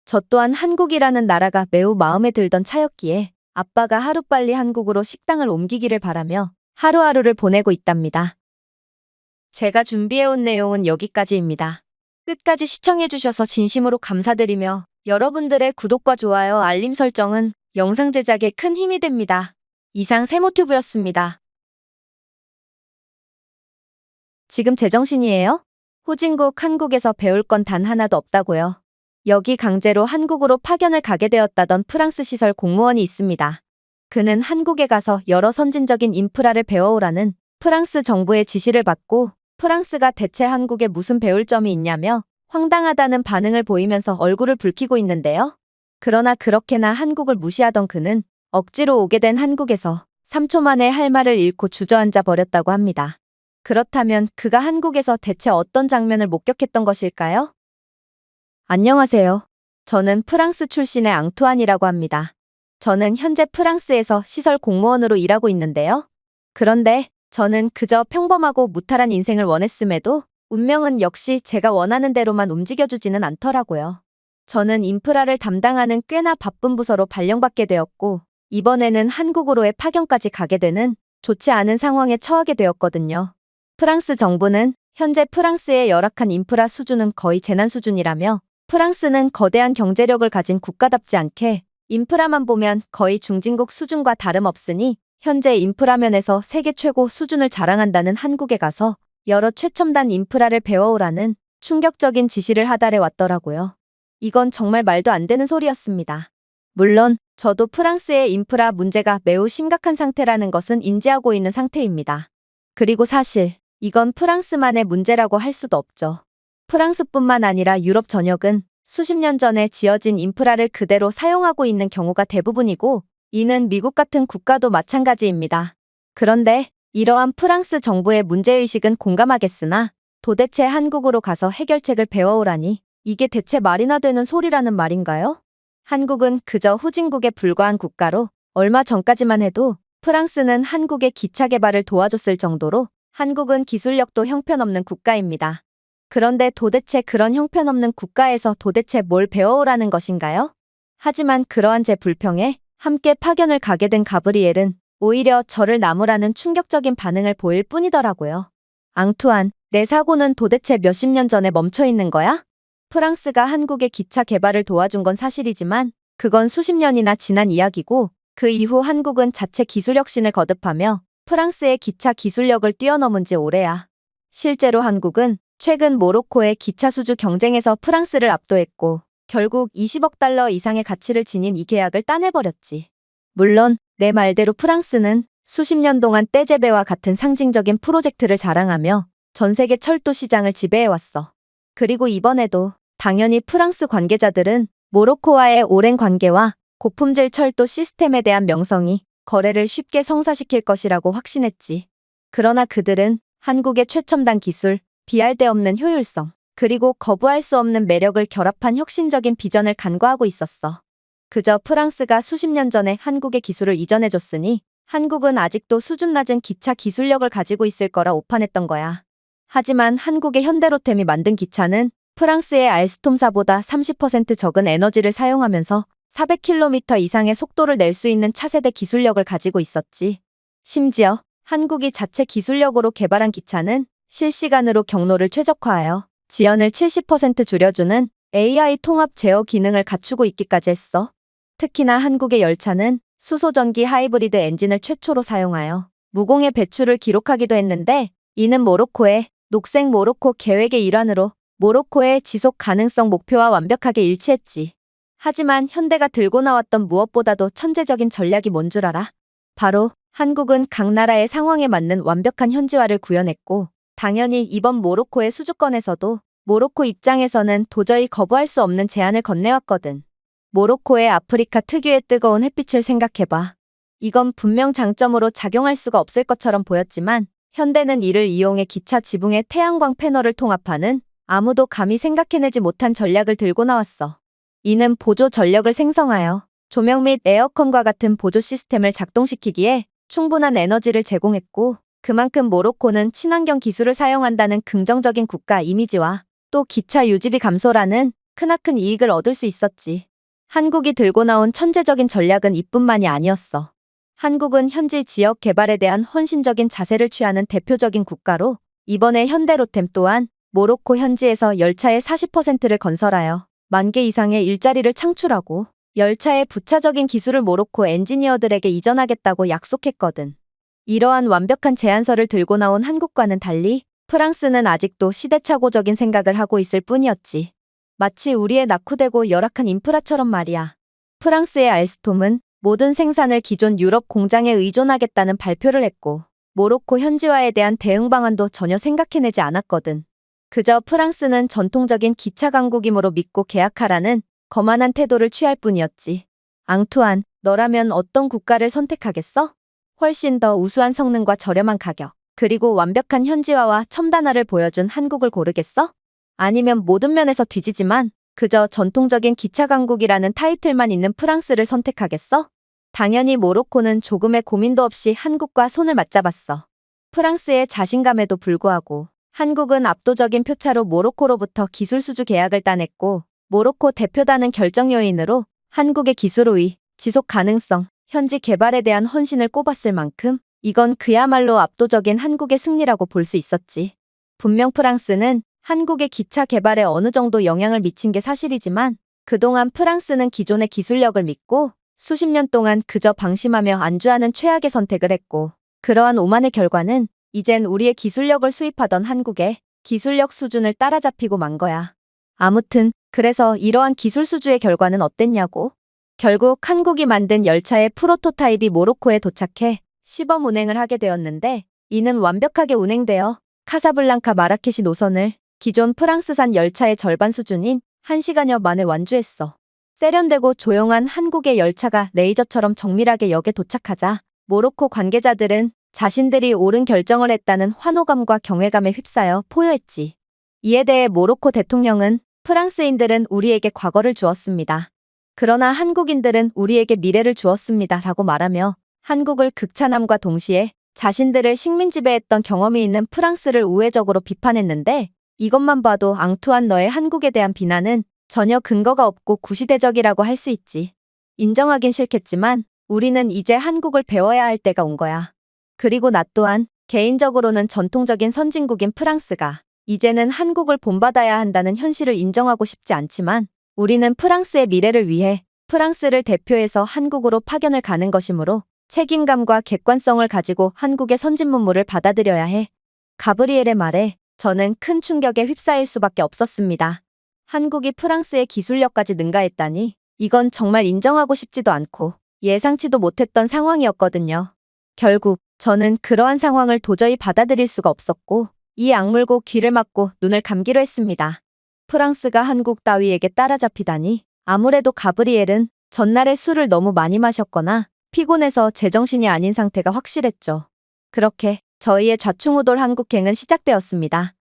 저 또한 한국이라는 나라가 매우 마음에 들던 차였기에 아빠가 하루빨리 한국으로 식당을 옮기기를 바라며 하루하루를 보내고 있답니다. 제가 준비해온 내용은 여기까지입니다. 끝까지 시청해주셔서 진심으로 감사드리며 여러분들의 구독과 좋아요, 알림 설정은 영상 제작에 큰 힘이 됩니다. 이상 세모튜브였습니다. 지금 제정신이에요? 후진국 한국에서 배울 건 단 하나도 없다고요. 여기 강제로 한국으로 파견을 가게 되었다던 프랑스 시설 공무원이 있습니다. 그는 한국에 가서 여러 선진적인 인프라를 배워오라는 프랑스 정부의 지시를 받고 프랑스가 대체 한국에 무슨 배울 점이 있냐며 황당하다는 반응을 보이면서 얼굴을 붉히고 있는데요. 그러나 그렇게나 한국을 무시하던 그는 억지로 오게 된 한국에서 3초 만에 할 말을 잃고 주저앉아 버렸다고 합니다. 그렇다면 그가 한국에서 대체 어떤 장면을 목격했던 것일까요? 안녕하세요. 저는 프랑스 출신의 앙투안이라고 합니다. 저는 현재 프랑스에서 시설 공무원으로 일하고 있는데요. 그런데 저는 그저 평범하고 무탈한 인생을 원했음에도 운명은 역시 제가 원하는 대로만 움직여주지는 않더라고요. 저는 인프라를 담당하는 꽤나 바쁜 부서로 발령받게 되었고 이번에는 한국으로의 파견까지 가게 되는 좋지 않은 상황에 처하게 되었거든요. 프랑스 정부는 현재 프랑스의 열악한 인프라 수준은 거의 재난 수준이라며 프랑스는 거대한 경제력을 가진 국가답지 않게 인프라만 보면 거의 중진국 수준과 다름없으니 현재 인프라 면에서 세계 최고 수준을 자랑한다는 한국에 가서 여러 최첨단 인프라를 배워오라는 충격적인 지시를 하달해 왔더라고요. 이건 정말 말도 안 되는 소리였습니다. 물론 저도 프랑스의 인프라 문제가 매우 심각한 상태라는 것은 인지하고 있는 상태입니다. 그리고 사실 이건 프랑스만의 문제라고 할 수도 없죠. 프랑스뿐만 아니라 유럽 전역은 수십 년 전에 지어진 인프라를 그대로 사용하고 있는 경우가 대부분이고 이는 미국 같은 국가도 마찬가지입니다. 그런데 이러한 프랑스 정부의 문제의식은 공감하겠으나 도대체 한국으로 가서 해결책을 배워오라니 이게 대체 말이나 되는 소리라는 말인가요? 한국은 그저 후진국에 불과한 국가로 얼마 전까지만 해도 프랑스는 한국의 기차 개발을 도와줬을 정도로 한국은 기술력도 형편없는 국가입니다. 그런데 도대체 그런 형편없는 국가에서 도대체 뭘 배워오라는 것인가요? 하지만 그러한 제 불평에 함께 파견을 가게 된 가브리엘은 오히려 저를 나무라는 충격적인 반응을 보일 뿐이더라고요. 앙투안, 내 사고는 도대체 몇십 년 전에 멈춰 있는 거야? 프랑스가 한국의 기차 개발을 도와준 건 사실이지만 그건 수십 년이나 지난 이야기고 그 이후 한국은 자체 기술 혁신을 거듭하며 프랑스의 기차 기술력을 뛰어넘은 지 오래야. 실제로 한국은 최근 모로코의 기차 수주 경쟁에서 프랑스를 압도했고 결국 20억 달러 이상의 가치를 지닌 이 계약을 따내버렸지. 물론 내 말대로 프랑스는 수십 년 동안 떼제베와 같은 상징적인 프로젝트를 자랑하며 전 세계 철도 시장을 지배해왔어. 그리고 이번에도 당연히 프랑스 관계자들은 모로코와의 오랜 관계와 고품질 철도 시스템에 대한 명성이 거래를 쉽게 성사시킬 것이라고 확신했지. 그러나 그들은 한국의 최첨단 기술, 비할 데 없는 효율성, 그리고 거부할 수 없는 매력을 결합한 혁신적인 비전을 간과하고 있었어. 그저 프랑스가 수십 년 전에 한국의 기술을 이전해줬으니 한국은 아직도 수준 낮은 기차 기술력을 가지고 있을 거라 오판했던 거야. 하지만 한국의 현대로템이 만든 기차는 프랑스의 알스톰사보다 30% 적은 에너지를 사용하면서 400km 이상의 속도를 낼 수 있는 차세대 기술력을 가지고 있었지. 심지어 한국이 자체 기술력으로 개발한 기차는 실시간으로 경로를 최적화하여 지연을 70% 줄여주는 AI 통합 제어 기능을 갖추고 있기까지 했어. 특히나 한국의 열차는 수소전기 하이브리드 엔진을 최초로 사용하여 무공해 배출을 기록하기도 했는데 이는 모로코의 녹색 모로코 계획의 일환으로 모로코의 지속 가능성 목표와 완벽하게 일치했지. 하지만 현대가 들고 나왔던 무엇보다도 천재적인 전략이 뭔 줄 알아? 바로 한국은 각 나라의 상황에 맞는 완벽한 현지화를 구현했고 당연히 이번 모로코의 수주권에서도 모로코 입장에서는 도저히 거부할 수 없는 제안을 건네왔거든. 모로코의 아프리카 특유의 뜨거운 햇빛을 생각해봐. 이건 분명 장점으로 작용할 수가 없을 것처럼 보였지만 현대는 이를 이용해 기차 지붕에 태양광 패널을 통합하는 아무도 감히 생각해내지 못한 전략을 들고 나왔어. 이는 보조 전력을 생성하여 조명 및 에어컨과 같은 보조 시스템을 작동시키기에 충분한 에너지를 제공했고, 그만큼 모로코는 친환경 기술을 사용한다는 긍정적인 국가 이미지와 또 기차 유지비 감소라는 크나큰 이익을 얻을 수 있었지. 한국이 들고 나온 천재적인 전략은 이뿐만이 아니었어. 한국은 현지 지역 개발에 대한 헌신적인 자세를 취하는 대표적인 국가로 이번에 현대로템 또한 모로코 현지에서 열차의 40%를 건설하여 10,000개 이상의 일자리를 창출하고 열차의 부차적인 기술을 모로코 엔지니어들에게 이전하겠다고 약속했거든. 이러한 완벽한 제안서를 들고 나온 한국과는 달리 프랑스는 아직도 시대착오적인 생각을 하고 있을 뿐이었지. 마치 우리의 낙후되고 열악한 인프라처럼 말이야. 프랑스의 알스톰은 모든 생산을 기존 유럽 공장에 의존하겠다는 발표를 했고, 모로코 현지화에 대한 대응 방안도 전혀 생각해내지 않았거든. 그저 프랑스는 전통적인 기차 강국이므로 믿고 계약하라는 거만한 태도를 취할 뿐이었지. 앙투안, 너라면 어떤 국가를 선택하겠어? 훨씬 더 우수한 성능과 저렴한 가격, 그리고 완벽한 현지화와 첨단화를 보여준 한국을 고르겠어? 아니면 모든 면에서 뒤지지만 그저 전통적인 기차 강국이라는 타이틀만 있는 프랑스를 선택하겠어? 당연히 모로코는 조금의 고민도 없이 한국과 손을 맞잡았어. 프랑스의 자신감에도 불구하고 한국은 압도적인 표차로 모로코로부터 기술 수주 계약을 따냈고, 모로코 대표단은 결정 요인으로 한국의 기술 우위, 지속 가능성, 현지 개발에 대한 헌신을 꼽았을 만큼 이건 그야말로 압도적인 한국의 승리라고 볼 수 있었지. 분명 프랑스는 한국의 기차 개발에 어느 정도 영향을 미친 게 사실이지만 그동안 프랑스는 기존의 기술력을 믿고 수십 년 동안 그저 방심하며 안주하는 최악의 선택을 했고, 그러한 오만의 결과는 이젠 우리의 기술력을 수입하던 한국의 기술력 수준을 따라잡히고 만 거야. 아무튼 그래서 이러한 기술 수주의 결과는 어땠냐고? 결국 한국이 만든 열차의 프로토타입이 모로코에 도착해 시범 운행을 하게 되었는데, 이는 완벽하게 운행되어 카사블랑카 마라케시 노선을 기존 프랑스산 열차의 절반 수준인 1시간여 만에 완주했어. 세련되고 조용한 한국의 열차가 레이저처럼 정밀하게 역에 도착하자 모로코 관계자들은 자신들이 옳은 결정을 했다는 환호감과 경외감에 휩싸여 포효했지. 이에 대해 모로코 대통령은 프랑스인들은 우리에게 과거를 주었습니다. 그러나 한국인들은 우리에게 미래를 주었습니다. 라고 말하며 한국을 극찬함과 동시에 자신들을 식민 지배했던 경험이 있는 프랑스를 우회적으로 비판했는데, 이것만 봐도 앙투안 너의 한국에 대한 비난은 전혀 근거가 없고 구시대적이라고 할 수 있지. 인정하긴 싫겠지만 우리는 이제 한국을 배워야 할 때가 온 거야. 그리고 나 또한 개인적으로는 전통적인 선진국인 프랑스가 이제는 한국을 본받아야 한다는 현실을 인정하고 싶지 않지만, 우리는 프랑스의 미래를 위해 프랑스를 대표해서 한국으로 파견을 가는 것이므로 책임감과 객관성을 가지고 한국의 선진 문물을 받아들여야 해. 가브리엘의 말에 저는 큰 충격에 휩싸일 수밖에 없었습니다. 한국이 프랑스의 기술력까지 능가했다니 이건 정말 인정하고 싶지도 않고 예상치도 못했던 상황이었거든요. 결국 저는 그러한 상황을 도저히 받아들일 수가 없었고 이 악물고 귀를 막고 눈을 감기로 했습니다. 프랑스가 한국 따위에게 따라잡히다니. 아무래도 가브리엘은 전날에 술을 너무 많이 마셨거나 피곤해서 제정신이 아닌 상태가 확실했죠. 그렇게 저희의 좌충우돌 한국행은 시작되었습니다.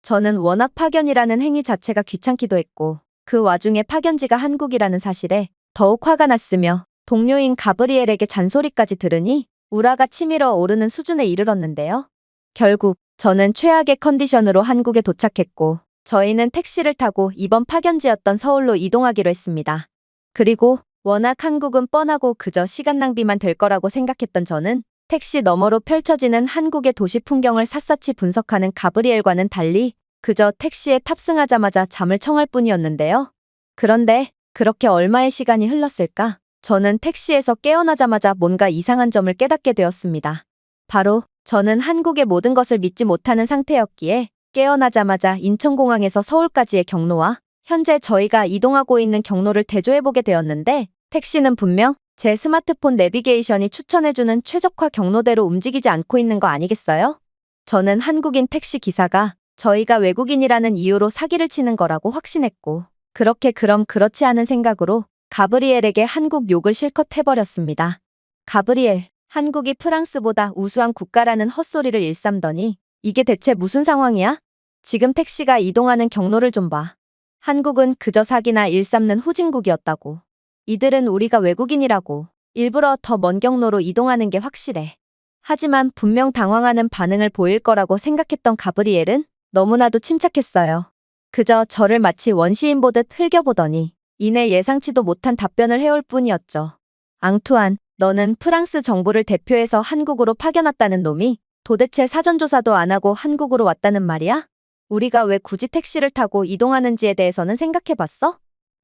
저는 워낙 파견이라는 행위 자체가 귀찮기도 했고 그 와중에 파견지가 한국이라는 사실에 더욱 화가 났으며 동료인 가브리엘에게 잔소리까지 들으니 우라가 치밀어 오르는 수준에 이르렀는데요. 결국 저는 최악의 컨디션으로 한국에 도착했고 저희는 택시를 타고 이번 파견지였던 서울로 이동하기로 했습니다. 그리고 워낙 한국은 뻔하고 그저 시간 낭비만 될 거라고 생각했던 저는 택시 너머로 펼쳐지는 한국의 도시 풍경을 샅샅이 분석하는 가브리엘과는 달리 그저 택시에 탑승하자마자 잠을 청할 뿐이었는데요. 그런데 그렇게 얼마의 시간이 흘렀을까? 저는 택시에서 깨어나자마자 뭔가 이상한 점을 깨닫게 되었습니다. 바로 저는 한국의 모든 것을 믿지 못하는 상태였기에 깨어나자마자 인천공항에서 서울까지의 경로와 현재 저희가 이동하고 있는 경로를 대조해보게 되었는데 택시는 분명 제 스마트폰 내비게이션이 추천해주는 최적화 경로대로 움직이지 않고 있는 거 아니겠어요? 저는 한국인 택시 기사가 저희가 외국인이라는 이유로 사기를 치는 거라고 확신했고 그럼 그렇지 않은 생각으로 가브리엘에게 한국 욕을 실컷 해버렸습니다. 가브리엘, 한국이 프랑스보다 우수한 국가라는 헛소리를 일삼더니 이게 대체 무슨 상황이야? 지금 택시가 이동하는 경로를 좀 봐. 한국은 그저 사기나 일삼는 후진국이었다고. 이들은 우리가 외국인이라고 일부러 더 먼 경로로 이동하는 게 확실해. 하지만 분명 당황하는 반응을 보일 거라고 생각했던 가브리엘은 너무나도 침착했어요. 그저 저를 마치 원시인 보듯 흘겨보더니 이내 예상치도 못한 답변을 해올 뿐이었죠. 앙투안, 너는 프랑스 정부를 대표해서 한국으로 파견왔다는 놈이 도대체 사전조사도 안 하고 한국으로 왔다는 말이야? 우리가 왜 굳이 택시를 타고 이동하는지에 대해서는 생각해봤어?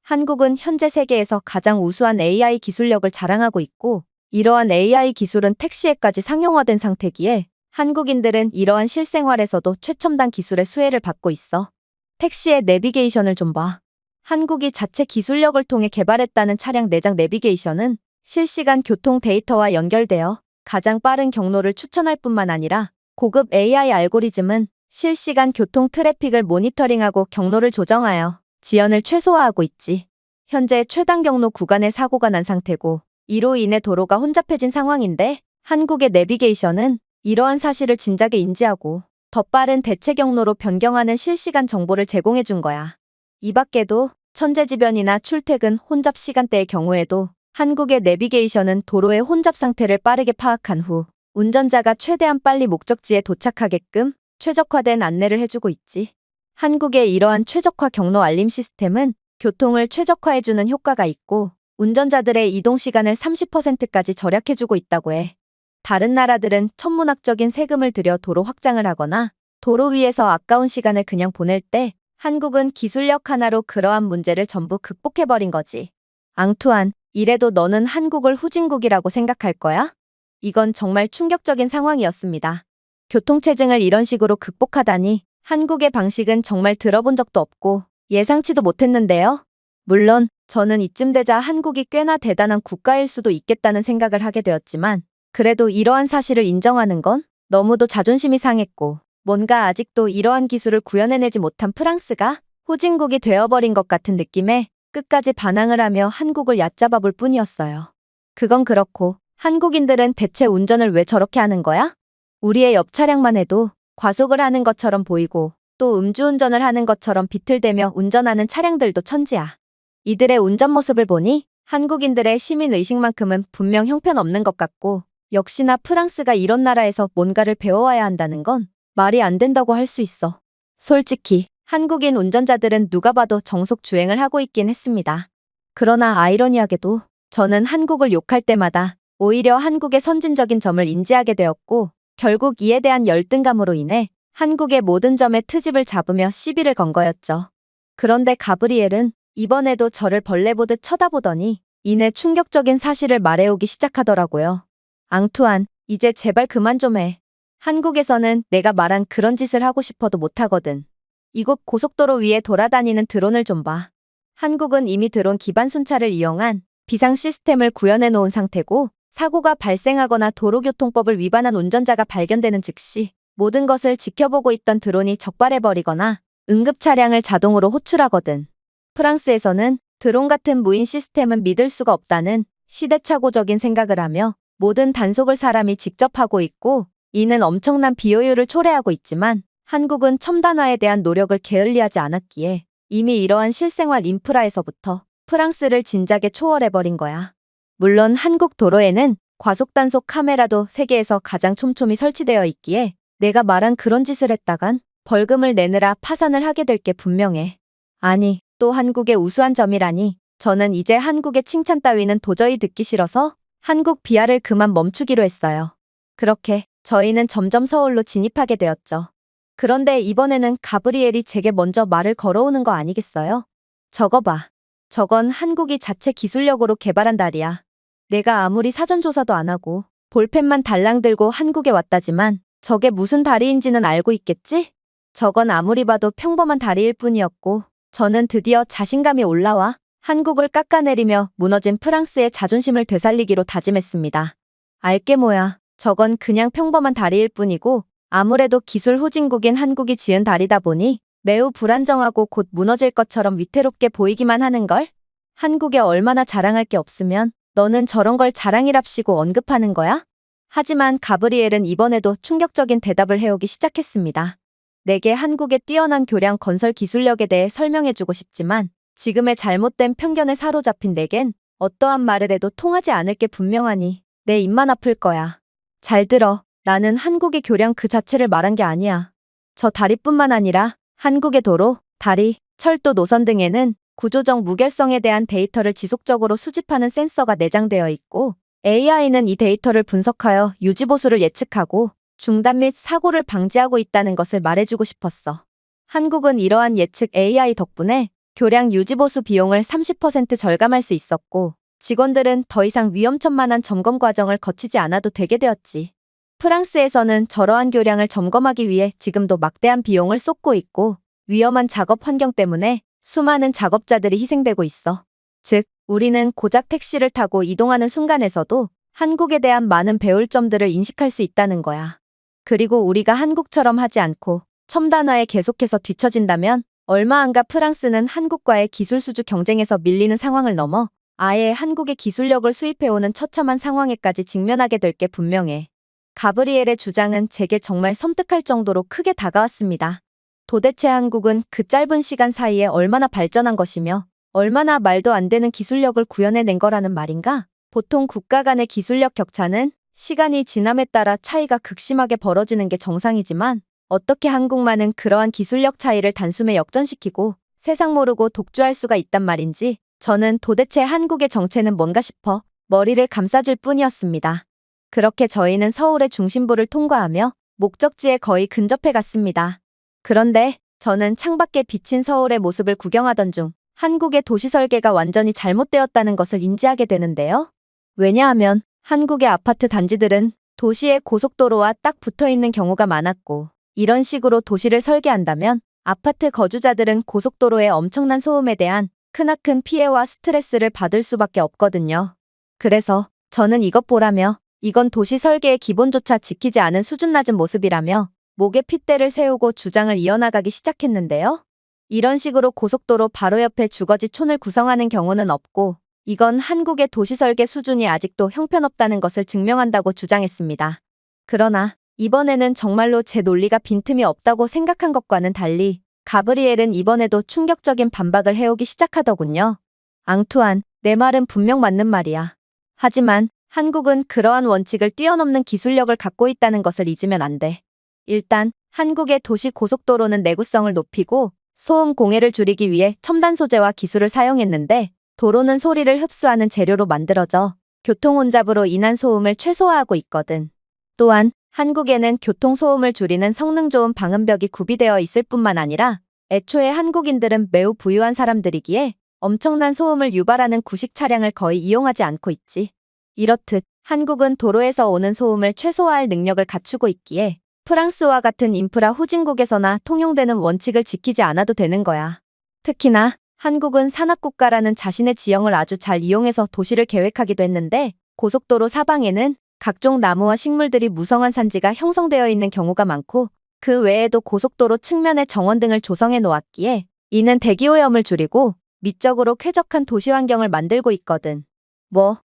한국은 현재 세계에서 가장 우수한 AI 기술력을 자랑하고 있고 이러한 AI 기술은 택시에까지 상용화된 상태기에 한국인들은 이러한 실생활에서도 최첨단 기술의 수혜를 받고 있어. 택시의 내비게이션을 좀 봐. 한국이 자체 기술력을 통해 개발했다는 차량 내장 내비게이션은 실시간 교통 데이터와 연결되어 가장 빠른 경로를 추천할 뿐만 아니라 고급 AI 알고리즘은 실시간 교통 트래픽을 모니터링하고 경로를 조정하여 지연을 최소화하고 있지. 현재 최단 경로 구간에 사고가 난 상태고 이로 인해 도로가 혼잡해진 상황인데 한국의 내비게이션은 이러한 사실을 진작에 인지하고 더 빠른 대체 경로로 변경하는 실시간 정보를 제공해 준 거야. 이 밖에도 천재지변이나 출퇴근 혼잡 시간대의 경우에도 한국의 내비게이션은 도로의 혼잡 상태를 빠르게 파악한 후 운전자가 최대한 빨리 목적지에 도착하게끔 최적화된 안내를 해주고 있지. 한국의 이러한 최적화 경로 알림 시스템은 교통을 최적화해주는 효과가 있고 운전자들의 이동 시간을 30%까지 절약해주고 있다고 해. 다른 나라들은 천문학적인 세금을 들여 도로 확장을 하거나 도로 위에서 아까운 시간을 그냥 보낼 때 한국은 기술력 하나로 그러한 문제를 전부 극복해버린 거지. 앙투안, 이래도 너는 한국을 후진국이라고 생각할 거야? 이건 정말 충격적인 상황이었습니다. 교통체증을 이런 식으로 극복하다니 한국의 방식은 정말 들어본 적도 없고 예상치도 못했는데요. 물론 저는 이쯤 되자 한국이 꽤나 대단한 국가일 수도 있겠다는 생각을 하게 되었지만 그래도 이러한 사실을 인정하는 건 너무도 자존심이 상했고 뭔가 아직도 이러한 기술을 구현해내지 못한 프랑스가 후진국이 되어버린 것 같은 느낌에 끝까지 반항을 하며 한국을 얕잡아 볼 뿐이었어요. 그건 그렇고 한국인들은 대체 운전을 왜 저렇게 하는 거야? 우리의 옆 차량만 해도 과속을 하는 것처럼 보이고 또 음주운전을 하는 것처럼 비틀대며 운전하는 차량들도 천지야. 이들의 운전 모습을 보니 한국인들의 시민의식만큼은 분명 형편없는 것 같고 역시나 프랑스가 이런 나라에서 뭔가를 배워와야 한다는 건 말이 안 된다고 할 수 있어. 솔직히 한국인 운전자들은 누가 봐도 정속 주행을 하고 있긴 했습니다. 그러나 아이러니하게도 저는 한국을 욕할 때마다 오히려 한국의 선진적인 점을 인지하게 되었고 결국 이에 대한 열등감으로 인해 한국의 모든 점에 트집을 잡으며 시비를 건 거였죠. 그런데 가브리엘은 이번에도 저를 벌레 보듯 쳐다보더니 이내 충격적인 사실을 말해오기 시작하더라고요. 앙투안, 이제 제발 그만 좀 해. 한국에서는 내가 말한 그런 짓을 하고 싶어도 못하거든. 이곳 고속도로 위에 돌아다니는 드론을 좀 봐. 한국은 이미 드론 기반 순찰을 이용한 비상 시스템을 구현해 놓은 상태고 사고가 발생하거나 도로교통법을 위반한 운전자가 발견되는 즉시 모든 것을 지켜보고 있던 드론이 적발해버리거나 응급 차량을 자동으로 호출하거든. 프랑스에서는 드론 같은 무인 시스템은 믿을 수가 없다는 시대착오적인 생각을 하며 모든 단속을 사람이 직접 하고 있고 이는 엄청난 비효율을 초래하고 있지만 한국은 첨단화에 대한 노력을 게을리하지 않았기에 이미 이러한 실생활 인프라에서부터 프랑스를 진작에 초월해버린 거야. 물론 한국 도로에는 과속단속 카메라도 세계에서 가장 촘촘히 설치되어 있기에 내가 말한 그런 짓을 했다간 벌금을 내느라 파산을 하게 될 게 분명해. 아니, 또 한국의 우수한 점이라니 저는 이제 한국의 칭찬 따위는 도저히 듣기 싫어서 한국 비하를 그만 멈추기로 했어요. 그렇게 저희는 점점 서울로 진입하게 되었죠. 그런데 이번에는 가브리엘이 제게 먼저 말을 걸어오는 거 아니겠어요? 저거 봐. 저건 한국이 자체 기술력으로 개발한 다리야. 내가 아무리 사전조사도 안 하고 볼펜만 달랑 들고 한국에 왔다지만 저게 무슨 다리인지는 알고 있겠지? 저건 아무리 봐도 평범한 다리일 뿐이었고 저는 드디어 자신감이 올라와 한국을 깎아내리며 무너진 프랑스의 자존심을 되살리기로 다짐했습니다. 알게 뭐야. 저건 그냥 평범한 다리일 뿐이고 아무래도 기술 후진국인 한국이 지은 다리다 보니 매우 불안정하고 곧 무너질 것처럼 위태롭게 보이기만 하는걸? 한국에 얼마나 자랑할 게 없으면 너는 저런 걸 자랑이랍시고 언급하는 거야? 하지만 가브리엘은 이번에도 충격적인 대답을 해오기 시작했습니다. 내게 한국의 뛰어난 교량 건설 기술력에 대해 설명해주고 싶지만 지금의 잘못된 편견에 사로잡힌 내겐 어떠한 말을 해도 통하지 않을 게 분명하니 내 입만 아플 거야. 잘 들어. 나는 한국의 교량 그 자체를 말한 게 아니야. 저 다리뿐만 아니라 한국의 도로, 다리, 철도 노선 등에는 구조적 무결성에 대한 데이터를 지속적으로 수집하는 센서가 내장되어 있고 AI는 이 데이터를 분석하여 유지보수를 예측하고 중단 및 사고를 방지하고 있다는 것을 말해주고 싶었어. 한국은 이러한 예측 AI 덕분에 교량 유지보수 비용을 30% 절감할 수 있었고 직원들은 더 이상 위험천만한 점검 과정을 거치지 않아도 되게 되었지. 프랑스에서는 저러한 교량을 점검하기 위해 지금도 막대한 비용을 쏟고 있고 위험한 작업 환경 때문에 수많은 작업자들이 희생되고 있어. 즉, 우리는 고작 택시를 타고 이동하는 순간에서도 한국에 대한 많은 배울 점들을 인식할 수 있다는 거야. 그리고 우리가 한국처럼 하지 않고 첨단화에 계속해서 뒤처진다면 얼마 안가 프랑스는 한국과의 기술 수주 경쟁에서 밀리는 상황을 넘어 아예 한국의 기술력을 수입해오는 처참한 상황에까지 직면하게 될 게 분명해. 가브리엘의 주장은 제게 정말 섬뜩할 정도로 크게 다가왔습니다. 도대체 한국은 그 짧은 시간 사이에 얼마나 발전한 것이며 얼마나 말도 안 되는 기술력을 구현해낸 거라는 말인가? 보통 국가 간의 기술력 격차는 시간이 지남에 따라 차이가 극심하게 벌어지는 게 정상이지만 어떻게 한국만은 그러한 기술력 차이를 단숨에 역전시키고 세상 모르고 독주할 수가 있단 말인지 저는 도대체 한국의 정체는 뭔가 싶어 머리를 감싸줄 뿐이었습니다. 그렇게 저희는 서울의 중심부를 통과하며 목적지에 거의 근접해 갔습니다. 그런데 저는 창밖에 비친 서울의 모습을 구경하던 중 한국의 도시 설계가 완전히 잘못되었다는 것을 인지하게 되는데요. 왜냐하면 한국의 아파트 단지들은 도시의 고속도로와 딱 붙어 있는 경우가 많았고 이런 식으로 도시를 설계한다면 아파트 거주자들은 고속도로의 엄청난 소음에 대한 크나큰 피해와 스트레스를 받을 수밖에 없거든요. 그래서 저는 이것 보라며 이건 도시 설계의 기본조차 지키지 않은 수준 낮은 모습이라며 목에 핏대를 세우고 주장을 이어나가기 시작했는데요. 이런 식으로 고속도로 바로 옆에 주거지 촌을 구성하는 경우는 없고 이건 한국의 도시 설계 수준이 아직도 형편없다는 것을 증명한다고 주장했습니다. 그러나 이번에는 정말로 제 논리가 빈틈이 없다고 생각한 것과는 달리 가브리엘은 이번에도 충격적인 반박을 해오기 시작하더군요. 앙투안, 내 말은 분명 맞는 말이야. 하지만 한국은 그러한 원칙을 뛰어넘는 기술력을 갖고 있다는 것을 잊으면 안 돼. 일단 한국의 도시 고속도로는 내구성을 높이고 소음 공해를 줄이기 위해 첨단 소재와 기술을 사용했는데 도로는 소리를 흡수하는 재료로 만들어져 교통 혼잡으로 인한 소음을 최소화하고 있거든. 또한 한국에는 교통소음을 줄이는 성능 좋은 방음벽이 구비되어 있을 뿐만 아니라 애초에 한국인들은 매우 부유한 사람들이기에 엄청난 소음을 유발하는 구식 차량을 거의 이용하지 않고 있지. 이렇듯 한국은 도로에서 오는 소음을 최소화할 능력을 갖추고 있기에 프랑스와 같은 인프라 후진국에서나 통용되는 원칙을 지키지 않아도 되는 거야. 특히나 한국은 산악국가라는 자신의 지형을 아주 잘 이용해서 도시를 계획하기도 했는데 고속도로 사방에는 각종 나무와 식물들이 무성한 산지가 형성되어 있는 경우가 많고 그 외에도 고속도로 측면에 정원등을 조성해 놓았기에 이는 대기오염을 줄이고 미적으로 쾌적한 도시 환경을 만들고 있거든.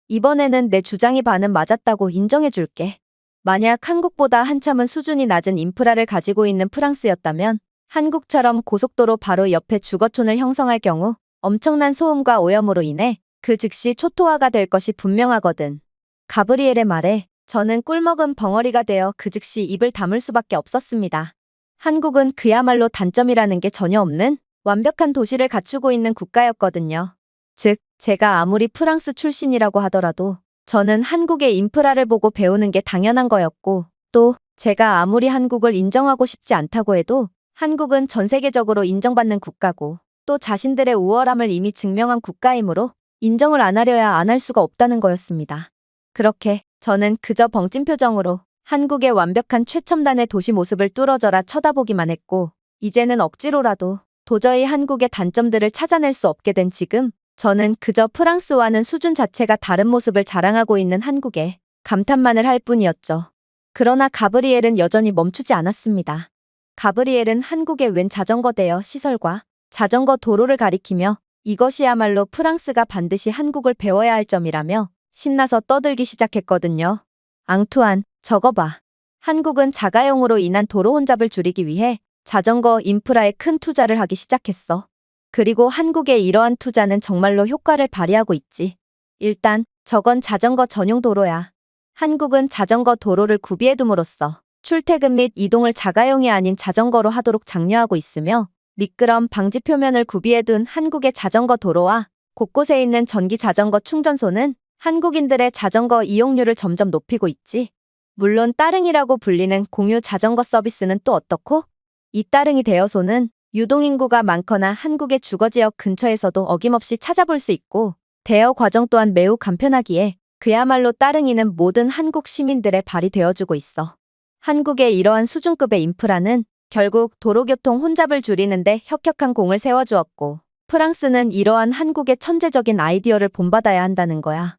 이번에는 내 주장이 반은 맞았다고 인정해 줄게. 만약 한국보다 한참은 수준이 낮은 인프라를 가지고 있는 프랑스였다면 한국처럼 고속도로 바로 옆에 주거촌을 형성할 경우 엄청난 소음과 오염으로 인해 그 즉시 초토화가 될 것이 분명하거든. 가브리엘의 말에 저는 꿀먹은 벙어리가 되어 그 즉시 입을 다물 수밖에 없었습니다. 한국은 그야말로 단점이라는 게 전혀 없는 완벽한 도시를 갖추고 있는 국가였거든요. 즉, 제가 아무리 프랑스 출신이라고 하더라도 저는 한국의 인프라를 보고 배우는 게 당연한 거였고 또 제가 아무리 한국을 인정하고 싶지 않다고 해도 한국은 전 세계적으로 인정받는 국가고 또 자신들의 우월함을 이미 증명한 국가이므로 인정을 안 하려야 안 할 수가 없다는 거였습니다. 그렇게 저는 그저 벙찐 표정으로 한국의 완벽한 최첨단의 도시 모습을 뚫어져라 쳐다보기만 했고 이제는 억지로라도 도저히 한국의 단점들을 찾아낼 수 없게 된 지금 저는 그저 프랑스와는 수준 자체가 다른 모습을 자랑하고 있는 한국에 감탄만을 할 뿐이었죠. 그러나 가브리엘은 여전히 멈추지 않았습니다. 가브리엘은 한국의 웬 자전거 대여 시설과 자전거 도로를 가리키며 이것이야말로 프랑스가 반드시 한국을 배워야 할 점이라며 신나서 떠들기 시작했거든요. 앙투안, 저거 봐. 한국은 자가용으로 인한 도로 혼잡을 줄이기 위해 자전거 인프라에 큰 투자를 하기 시작했어. 그리고 한국의 이러한 투자는 정말로 효과를 발휘하고 있지. 일단 저건 자전거 전용 도로야. 한국은 자전거 도로를 구비해둠으로써 출퇴근 및 이동을 자가용이 아닌 자전거로 하도록 장려하고 있으며 미끄럼 방지 표면을 구비해둔 한국의 자전거 도로와 곳곳에 있는 전기 자전거 충전소는 한국인들의 자전거 이용률을 점점 높이고 있지. 물론 따릉이라고 불리는 공유 자전거 서비스는 또 어떻고? 이 따릉이 대여소는 유동인구가 많거나 한국의 주거지역 근처에서도 어김없이 찾아볼 수 있고 대여 과정 또한 매우 간편하기에 그야말로 따릉이는 모든 한국 시민들의 발이 되어주고 있어. 한국의 이러한 수준급의 인프라는 결국 도로교통 혼잡을 줄이는데 혁혁한 공을 세워주었고 프랑스는 이러한 한국의 천재적인 아이디어를 본받아야 한다는 거야.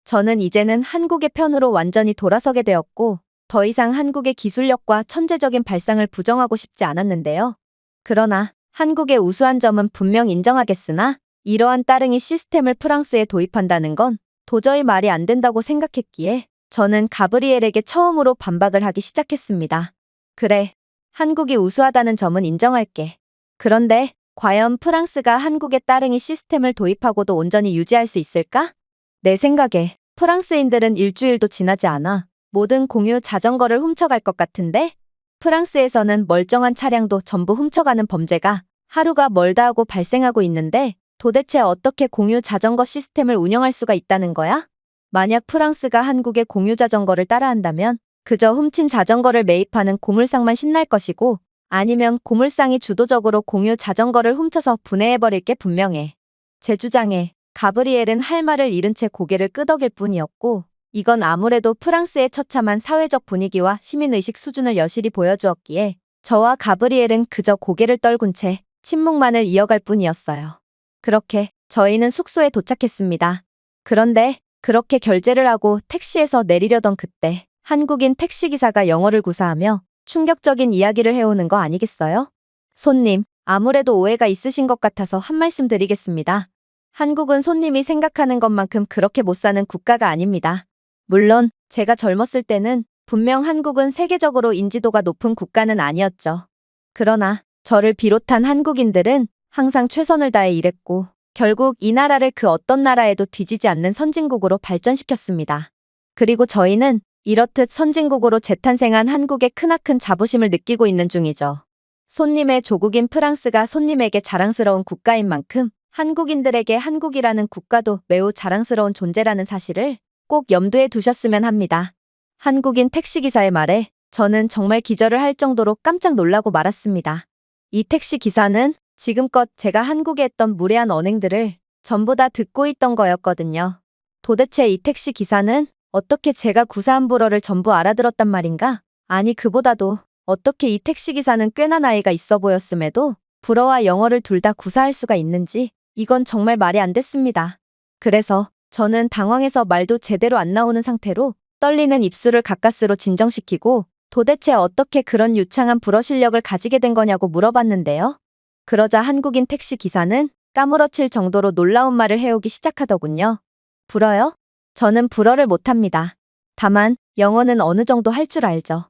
저는 이제는 한국의 편으로 완전히 돌아서게 되었고 더 이상 한국의 기술력과 천재적인 발상을 부정하고 싶지 않았는데요. 그러나 한국의 우수한 점은 분명 인정하겠으나 이러한 따릉이 시스템을 프랑스에 도입한다는 건 도저히 말이 안 된다고 생각했기에 저는 가브리엘에게 처음으로 반박을 하기 시작했습니다. 그래, 한국이 우수하다는 점은 인정할게. 그런데 과연 프랑스가 한국의 따릉이 시스템을 도입하고도 온전히 유지할 수 있을까? 내 생각에 프랑스인들은 일주일도 지나지 않아 모든 공유 자전거를 훔쳐갈 것 같은데? 프랑스에서는 멀쩡한 차량도 전부 훔쳐가는 범죄가 하루가 멀다 하고 발생하고 있는데 도대체 어떻게 공유 자전거 시스템을 운영할 수가 있다는 거야? 만약 프랑스가 한국의 공유 자전거를 따라한다면 그저 훔친 자전거를 매입하는 고물상만 신날 것이고 아니면 고물상이 주도적으로 공유 자전거를 훔쳐서 분해해버릴 게 분명해. 제 주장에 가브리엘은 할 말을 잃은 채 고개를 끄덕일 뿐이었고 이건 아무래도 프랑스의 처참한 사회적 분위기와 시민의식 수준을 여실히 보여주었기에 저와 가브리엘은 그저 고개를 떨군 채 침묵만을 이어갈 뿐이었어요. 그렇게 저희는 숙소에 도착했습니다. 그런데 그렇게 결제를 하고 택시에서 내리려던 그때 한국인 택시기사가 영어를 구사하며 충격적인 이야기를 해오는 거 아니겠어요? 손님, 아무래도 오해가 있으신 것 같아서 한 말씀 드리겠습니다. 한국은 손님이 생각하는 것만큼 그렇게 못 사는 국가가 아닙니다. 물론 제가 젊었을 때는 분명 한국은 세계적으로 인지도가 높은 국가는 아니었죠. 그러나 저를 비롯한 한국인들은 항상 최선을 다해 일했고 결국 이 나라를 그 어떤 나라에도 뒤지지 않는 선진국으로 발전시켰습니다. 그리고 저희는 이렇듯 선진국으로 재탄생한 한국의 크나큰 자부심을 느끼고 있는 중이죠. 손님의 조국인 프랑스가 손님에게 자랑스러운 국가인 만큼 한국인들에게 한국이라는 국가도 매우 자랑스러운 존재라는 사실을 꼭 염두에 두셨으면 합니다. 한국인 택시기사의 말에 저는 정말 기절을 할 정도로 깜짝 놀라고 말았습니다. 이 택시기사는 지금껏 제가 한국에 했던 무례한 언행들을 전부 다 듣고 있던 거였거든요. 도대체 이 택시기사는 어떻게 제가 구사한 불어를 전부 알아들었단 말인가? 아니 그보다도 어떻게 이 택시기사는 꽤나 나이가 있어 보였음에도 불어와 영어를 둘 다 구사할 수가 있는지 이건 정말 말이 안 됐습니다. 그래서 저는 당황해서 말도 제대로 안 나오는 상태로 떨리는 입술을 가까스로 진정시키고 도대체 어떻게 그런 유창한 불어 실력을 가지게 된 거냐고 물어봤는데요. 그러자 한국인 택시 기사는 까무러칠 정도로 놀라운 말을 해오기 시작하더군요. 불어요? 저는 불어를 못합니다. 다만 영어는 어느 정도 할 줄 알죠.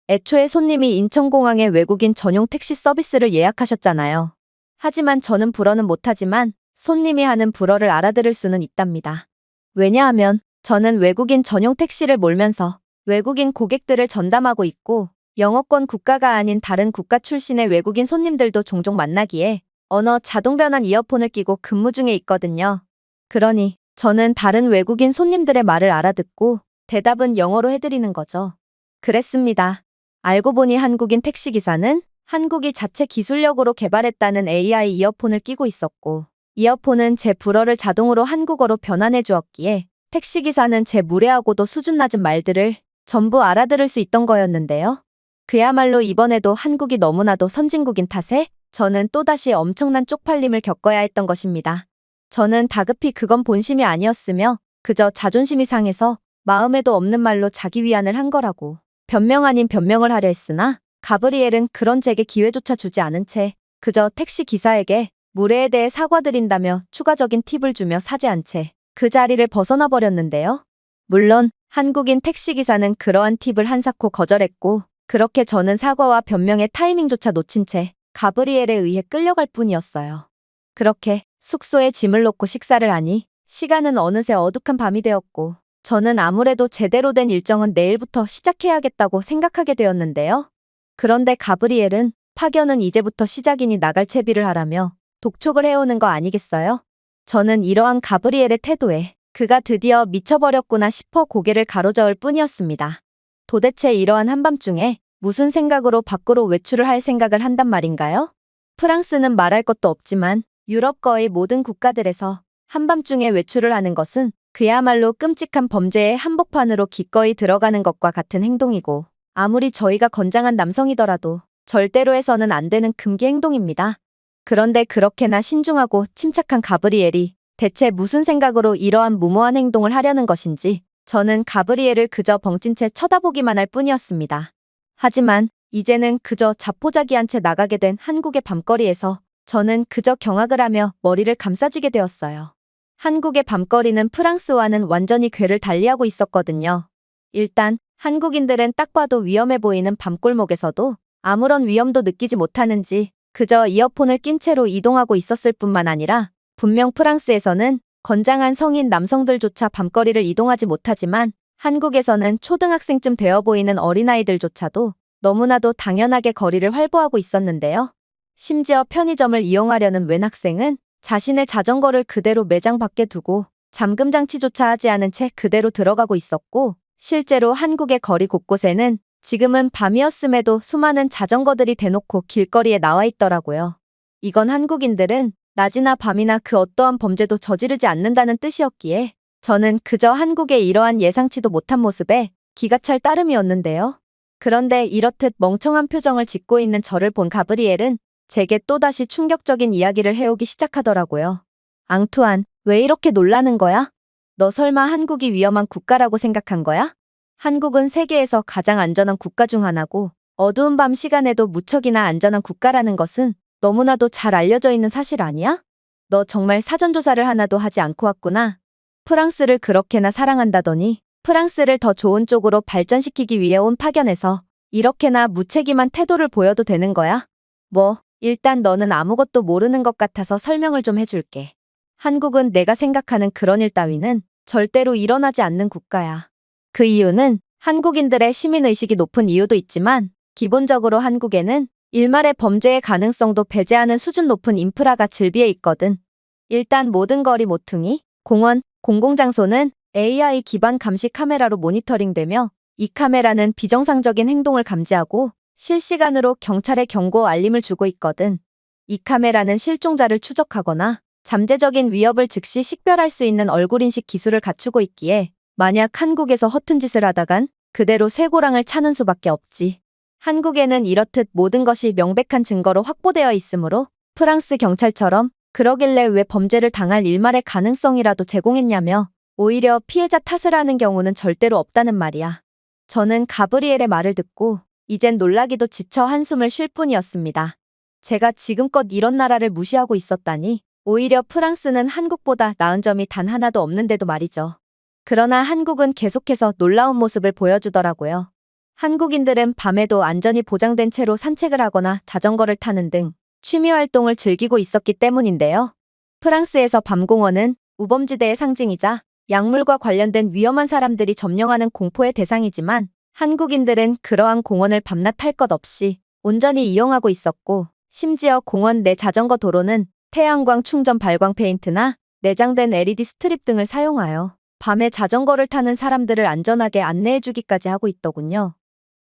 애초에 손님이 인천공항에 외국인 전용 택시 서비스를 예약하셨잖아요. 하지만 저는 불어는 못하지만 손님이 하는 불어를 알아들을 수는 있답니다. 왜냐하면 저는 외국인 전용 택시를 몰면서 외국인 고객들을 전담하고 있고 영어권 국가가 아닌 다른 국가 출신의 외국인 손님들도 종종 만나기에 언어 자동 변환 이어폰을 끼고 근무 중에 있거든요. 그러니 저는 다른 외국인 손님들의 말을 알아듣고 대답은 영어로 해드리는 거죠. 그랬습니다. 알고 보니 한국인 택시기사는 한국이 자체 기술력으로 개발했다는 AI 이어폰을 끼고 있었고 이어폰은 제 불어를 자동으로 한국어로 변환해 주었기에 택시기사는 제 무례하고도 수준 낮은 말들을 전부 알아들을 수 있던 거였는데요. 그야말로 이번에도 한국이 너무나도 선진국인 탓에 저는 또다시 엄청난 쪽팔림을 겪어야 했던 것입니다. 저는 다급히 그건 본심이 아니었으며 그저 자존심이 상해서 마음에도 없는 말로 자기 위안을 한 거라고 변명 아닌 변명을 하려 했으나 가브리엘은 그런 제게 기회조차 주지 않은 채 그저 택시기사에게 무례에 대해 사과드린다며 추가적인 팁을 주며 사죄한 채 그 자리를 벗어나 버렸는데요. 물론 한국인 택시기사는 그러한 팁을 한사코 거절했고 그렇게 저는 사과와 변명의 타이밍조차 놓친 채 가브리엘에 의해 끌려갈 뿐이었어요. 그렇게 숙소에 짐을 놓고 식사를 하니 시간은 어느새 어둑한 밤이 되었고, 저는 아무래도 제대로 된 일정은 내일부터 시작해야겠다고 생각하게 되었는데요. 그런데 가브리엘은 파견은 이제부터 시작이니 나갈 채비를 하라며 독촉을 해오는 거 아니겠어요? 저는 이러한 가브리엘의 태도에 그가 드디어 미쳐버렸구나 싶어 고개를 가로저을 뿐이었습니다. 도대체 이러한 한밤중에 무슨 생각으로 밖으로 외출을 할 생각을 한단 말인가요? 프랑스는 말할 것도 없지만 유럽 거의 모든 국가들에서 한밤중에 외출을 하는 것은 그야말로 끔찍한 범죄의 한복판으로 기꺼이 들어가는 것과 같은 행동이고, 아무리 저희가 건장한 남성이더라도 절대로 해서는 안 되는 금기 행동입니다. 그런데 그렇게나 신중하고 침착한 가브리엘이 대체 무슨 생각으로 이러한 무모한 행동을 하려는 것인지 저는 가브리엘을 그저 벙찐 채 쳐다보기만 할 뿐이었습니다. 하지만 이제는 그저 자포자기한 채 나가게 된 한국의 밤거리에서 저는 그저 경악을 하며 머리를 감싸쥐게 되었어요. 한국의 밤거리는 프랑스와는 완전히 궤를 달리하고 있었거든요. 일단 한국인들은 딱 봐도 위험해 보이는 밤골목에서도 아무런 위험도 느끼지 못하는지 그저 이어폰을 낀 채로 이동하고 있었을 뿐만 아니라, 분명 프랑스에서는 건장한 성인 남성들조차 밤거리를 이동하지 못하지만 한국에서는 초등학생쯤 되어 보이는 어린아이들조차도 너무나도 당연하게 거리를 활보하고 있었는데요. 심지어 편의점을 이용하려는 웬 학생은 자신의 자전거를 그대로 매장 밖에 두고 잠금 장치조차 하지 않은 채 그대로 들어가고 있었고, 실제로 한국의 거리 곳곳에는 지금은 밤이었음에도 수많은 자전거들이 대놓고 길거리에 나와 있더라고요. 이건 한국인들은 낮이나 밤이나 그 어떠한 범죄도 저지르지 않는다는 뜻이었기에 저는 그저 한국의 이러한 예상치도 못한 모습에 기가 찰 따름이었는데요. 그런데 이렇듯 멍청한 표정을 짓고 있는 저를 본 가브리엘은 제게 또다시 충격적인 이야기를 해오기 시작하더라고요. 앙투안, 왜 이렇게 놀라는 거야? 너 설마 한국이 위험한 국가라고 생각한 거야? 한국은 세계에서 가장 안전한 국가 중 하나고 어두운 밤 시간에도 무척이나 안전한 국가라는 것은 너무나도 잘 알려져 있는 사실 아니야? 너 정말 사전조사를 하나도 하지 않고 왔구나. 프랑스를 그렇게나 사랑한다더니 프랑스를 더 좋은 쪽으로 발전시키기 위해 온 파견에서 이렇게나 무책임한 태도를 보여도 되는 거야? 뭐, 일단 너는 아무것도 모르는 것 같아서 설명을 좀 해줄게. 한국은 내가 생각하는 그런 일 따위는 절대로 일어나지 않는 국가야. 그 이유는 한국인들의 시민의식이 높은 이유도 있지만, 기본적으로 한국에는 일말의 범죄의 가능성도 배제하는 수준 높은 인프라가 즐비해 있거든. 일단 모든 거리 모퉁이, 공원, 공공장소는 AI 기반 감시 카메라로 모니터링되며, 이 카메라는 비정상적인 행동을 감지하고 실시간으로 경찰에 경고 알림을 주고 있거든. 이 카메라는 실종자를 추적하거나 잠재적인 위협을 즉시 식별할 수 있는 얼굴인식 기술을 갖추고 있기에 만약 한국에서 허튼 짓을 하다간 그대로 쇠고랑을 차는 수밖에 없지. 한국에는 이렇듯 모든 것이 명백한 증거로 확보되어 있으므로 프랑스 경찰처럼 그러길래 왜 범죄를 당할 일말의 가능성이라도 제공했냐며 오히려 피해자 탓을 하는 경우는 절대로 없다는 말이야. 저는 가브리엘의 말을 듣고 이젠 놀라기도 지쳐 한숨을 쉴 뿐이었습니다. 제가 지금껏 이런 나라를 무시하고 있었다니 오히려 프랑스는 한국보다 나은 점이 단 하나도 없는데도 말이죠. 그러나 한국은 계속해서 놀라운 모습을 보여주더라고요. 한국인들은 밤에도 안전이 보장된 채로 산책을 하거나 자전거를 타는 등 취미 활동을 즐기고 있었기 때문인데요. 프랑스에서 밤공원은 우범지대의 상징이자 약물과 관련된 위험한 사람들이 점령하는 공포의 대상이지만, 한국인들은 그러한 공원을 밤낮 할 것 없이 온전히 이용하고 있었고, 심지어 공원 내 자전거 도로는 태양광 충전 발광 페인트나 내장된 LED 스트립 등을 사용하여 밤에 자전거를 타는 사람들을 안전하게 안내해주기까지 하고 있더군요.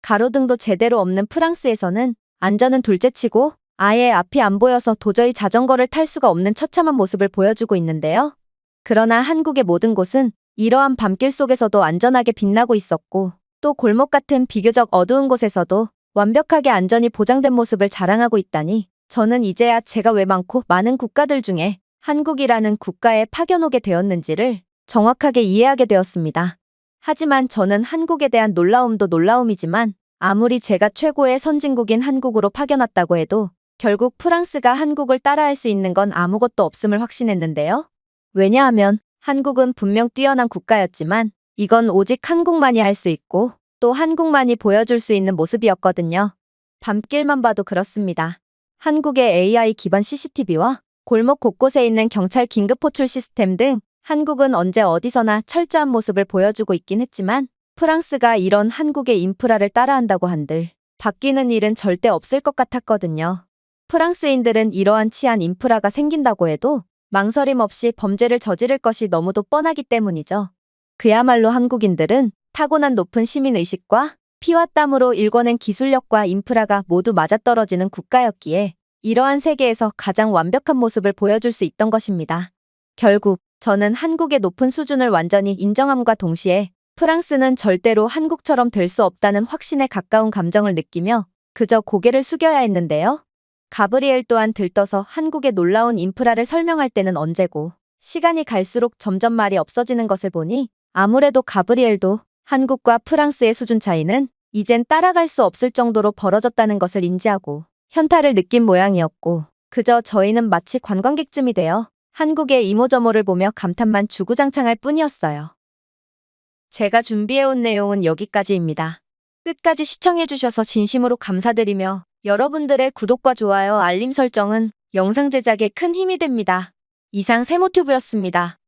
가로등도 제대로 없는 프랑스에서는 안전은 둘째치고 아예 앞이 안 보여서 도저히 자전거를 탈 수가 없는 처참한 모습을 보여주고 있는데요. 그러나 한국의 모든 곳은 이러한 밤길 속에서도 안전하게 빛나고 있었고, 또 골목 같은 비교적 어두운 곳에서도 완벽하게 안전이 보장된 모습을 자랑하고 있다니, 저는 이제야 제가 왜 많고 많은 국가들 중에 한국이라는 국가에 파견 오게 되었는지를 정확하게 이해하게 되었습니다. 하지만 저는 한국에 대한 놀라움도 놀라움이지만, 아무리 제가 최고의 선진국인 한국으로 파견 왔다고 해도 결국 프랑스가 한국을 따라할 수 있는 건 아무것도 없음을 확신했는데요. 왜냐하면 한국은 분명 뛰어난 국가였지만 이건 오직 한국만이 할 수 있고 또 한국만이 보여줄 수 있는 모습이었거든요. 밤길만 봐도 그렇습니다. 한국의 AI 기반 CCTV와 골목 곳곳에 있는 경찰 긴급 호출 시스템 등 한국은 언제 어디서나 철저한 모습을 보여주고 있긴 했지만 프랑스가 이런 한국의 인프라를 따라한다고 한들 바뀌는 일은 절대 없을 것 같았거든요. 프랑스인들은 이러한 치안 인프라가 생긴다고 해도 망설임 없이 범죄를 저지를 것이 너무도 뻔하기 때문이죠. 그야말로 한국인들은 타고난 높은 시민의식과 피와 땀으로 일궈낸 기술력과 인프라가 모두 맞아떨어지는 국가였기에 이러한 세계에서 가장 완벽한 모습을 보여줄 수 있던 것입니다. 결국 저는 한국의 높은 수준을 완전히 인정함과 동시에 프랑스는 절대로 한국처럼 될 수 없다는 확신에 가까운 감정을 느끼며 그저 고개를 숙여야 했는데요. 가브리엘 또한 들떠서 한국의 놀라운 인프라를 설명할 때는 언제고 시간이 갈수록 점점 말이 없어지는 것을 보니 아무래도 가브리엘도 한국과 프랑스의 수준 차이는 이젠 따라갈 수 없을 정도로 벌어졌다는 것을 인지하고 현타를 느낀 모양이었고 그저 저희는 마치 관광객쯤이 되어 한국의 이모저모를 보며 감탄만 주구장창할 뿐이었어요. 제가 준비해온 내용은 여기까지입니다. 끝까지 시청해주셔서 진심으로 감사드리며 여러분들의 구독과 좋아요, 알림 설정은 영상 제작에 큰 힘이 됩니다. 이상 세모튜브였습니다.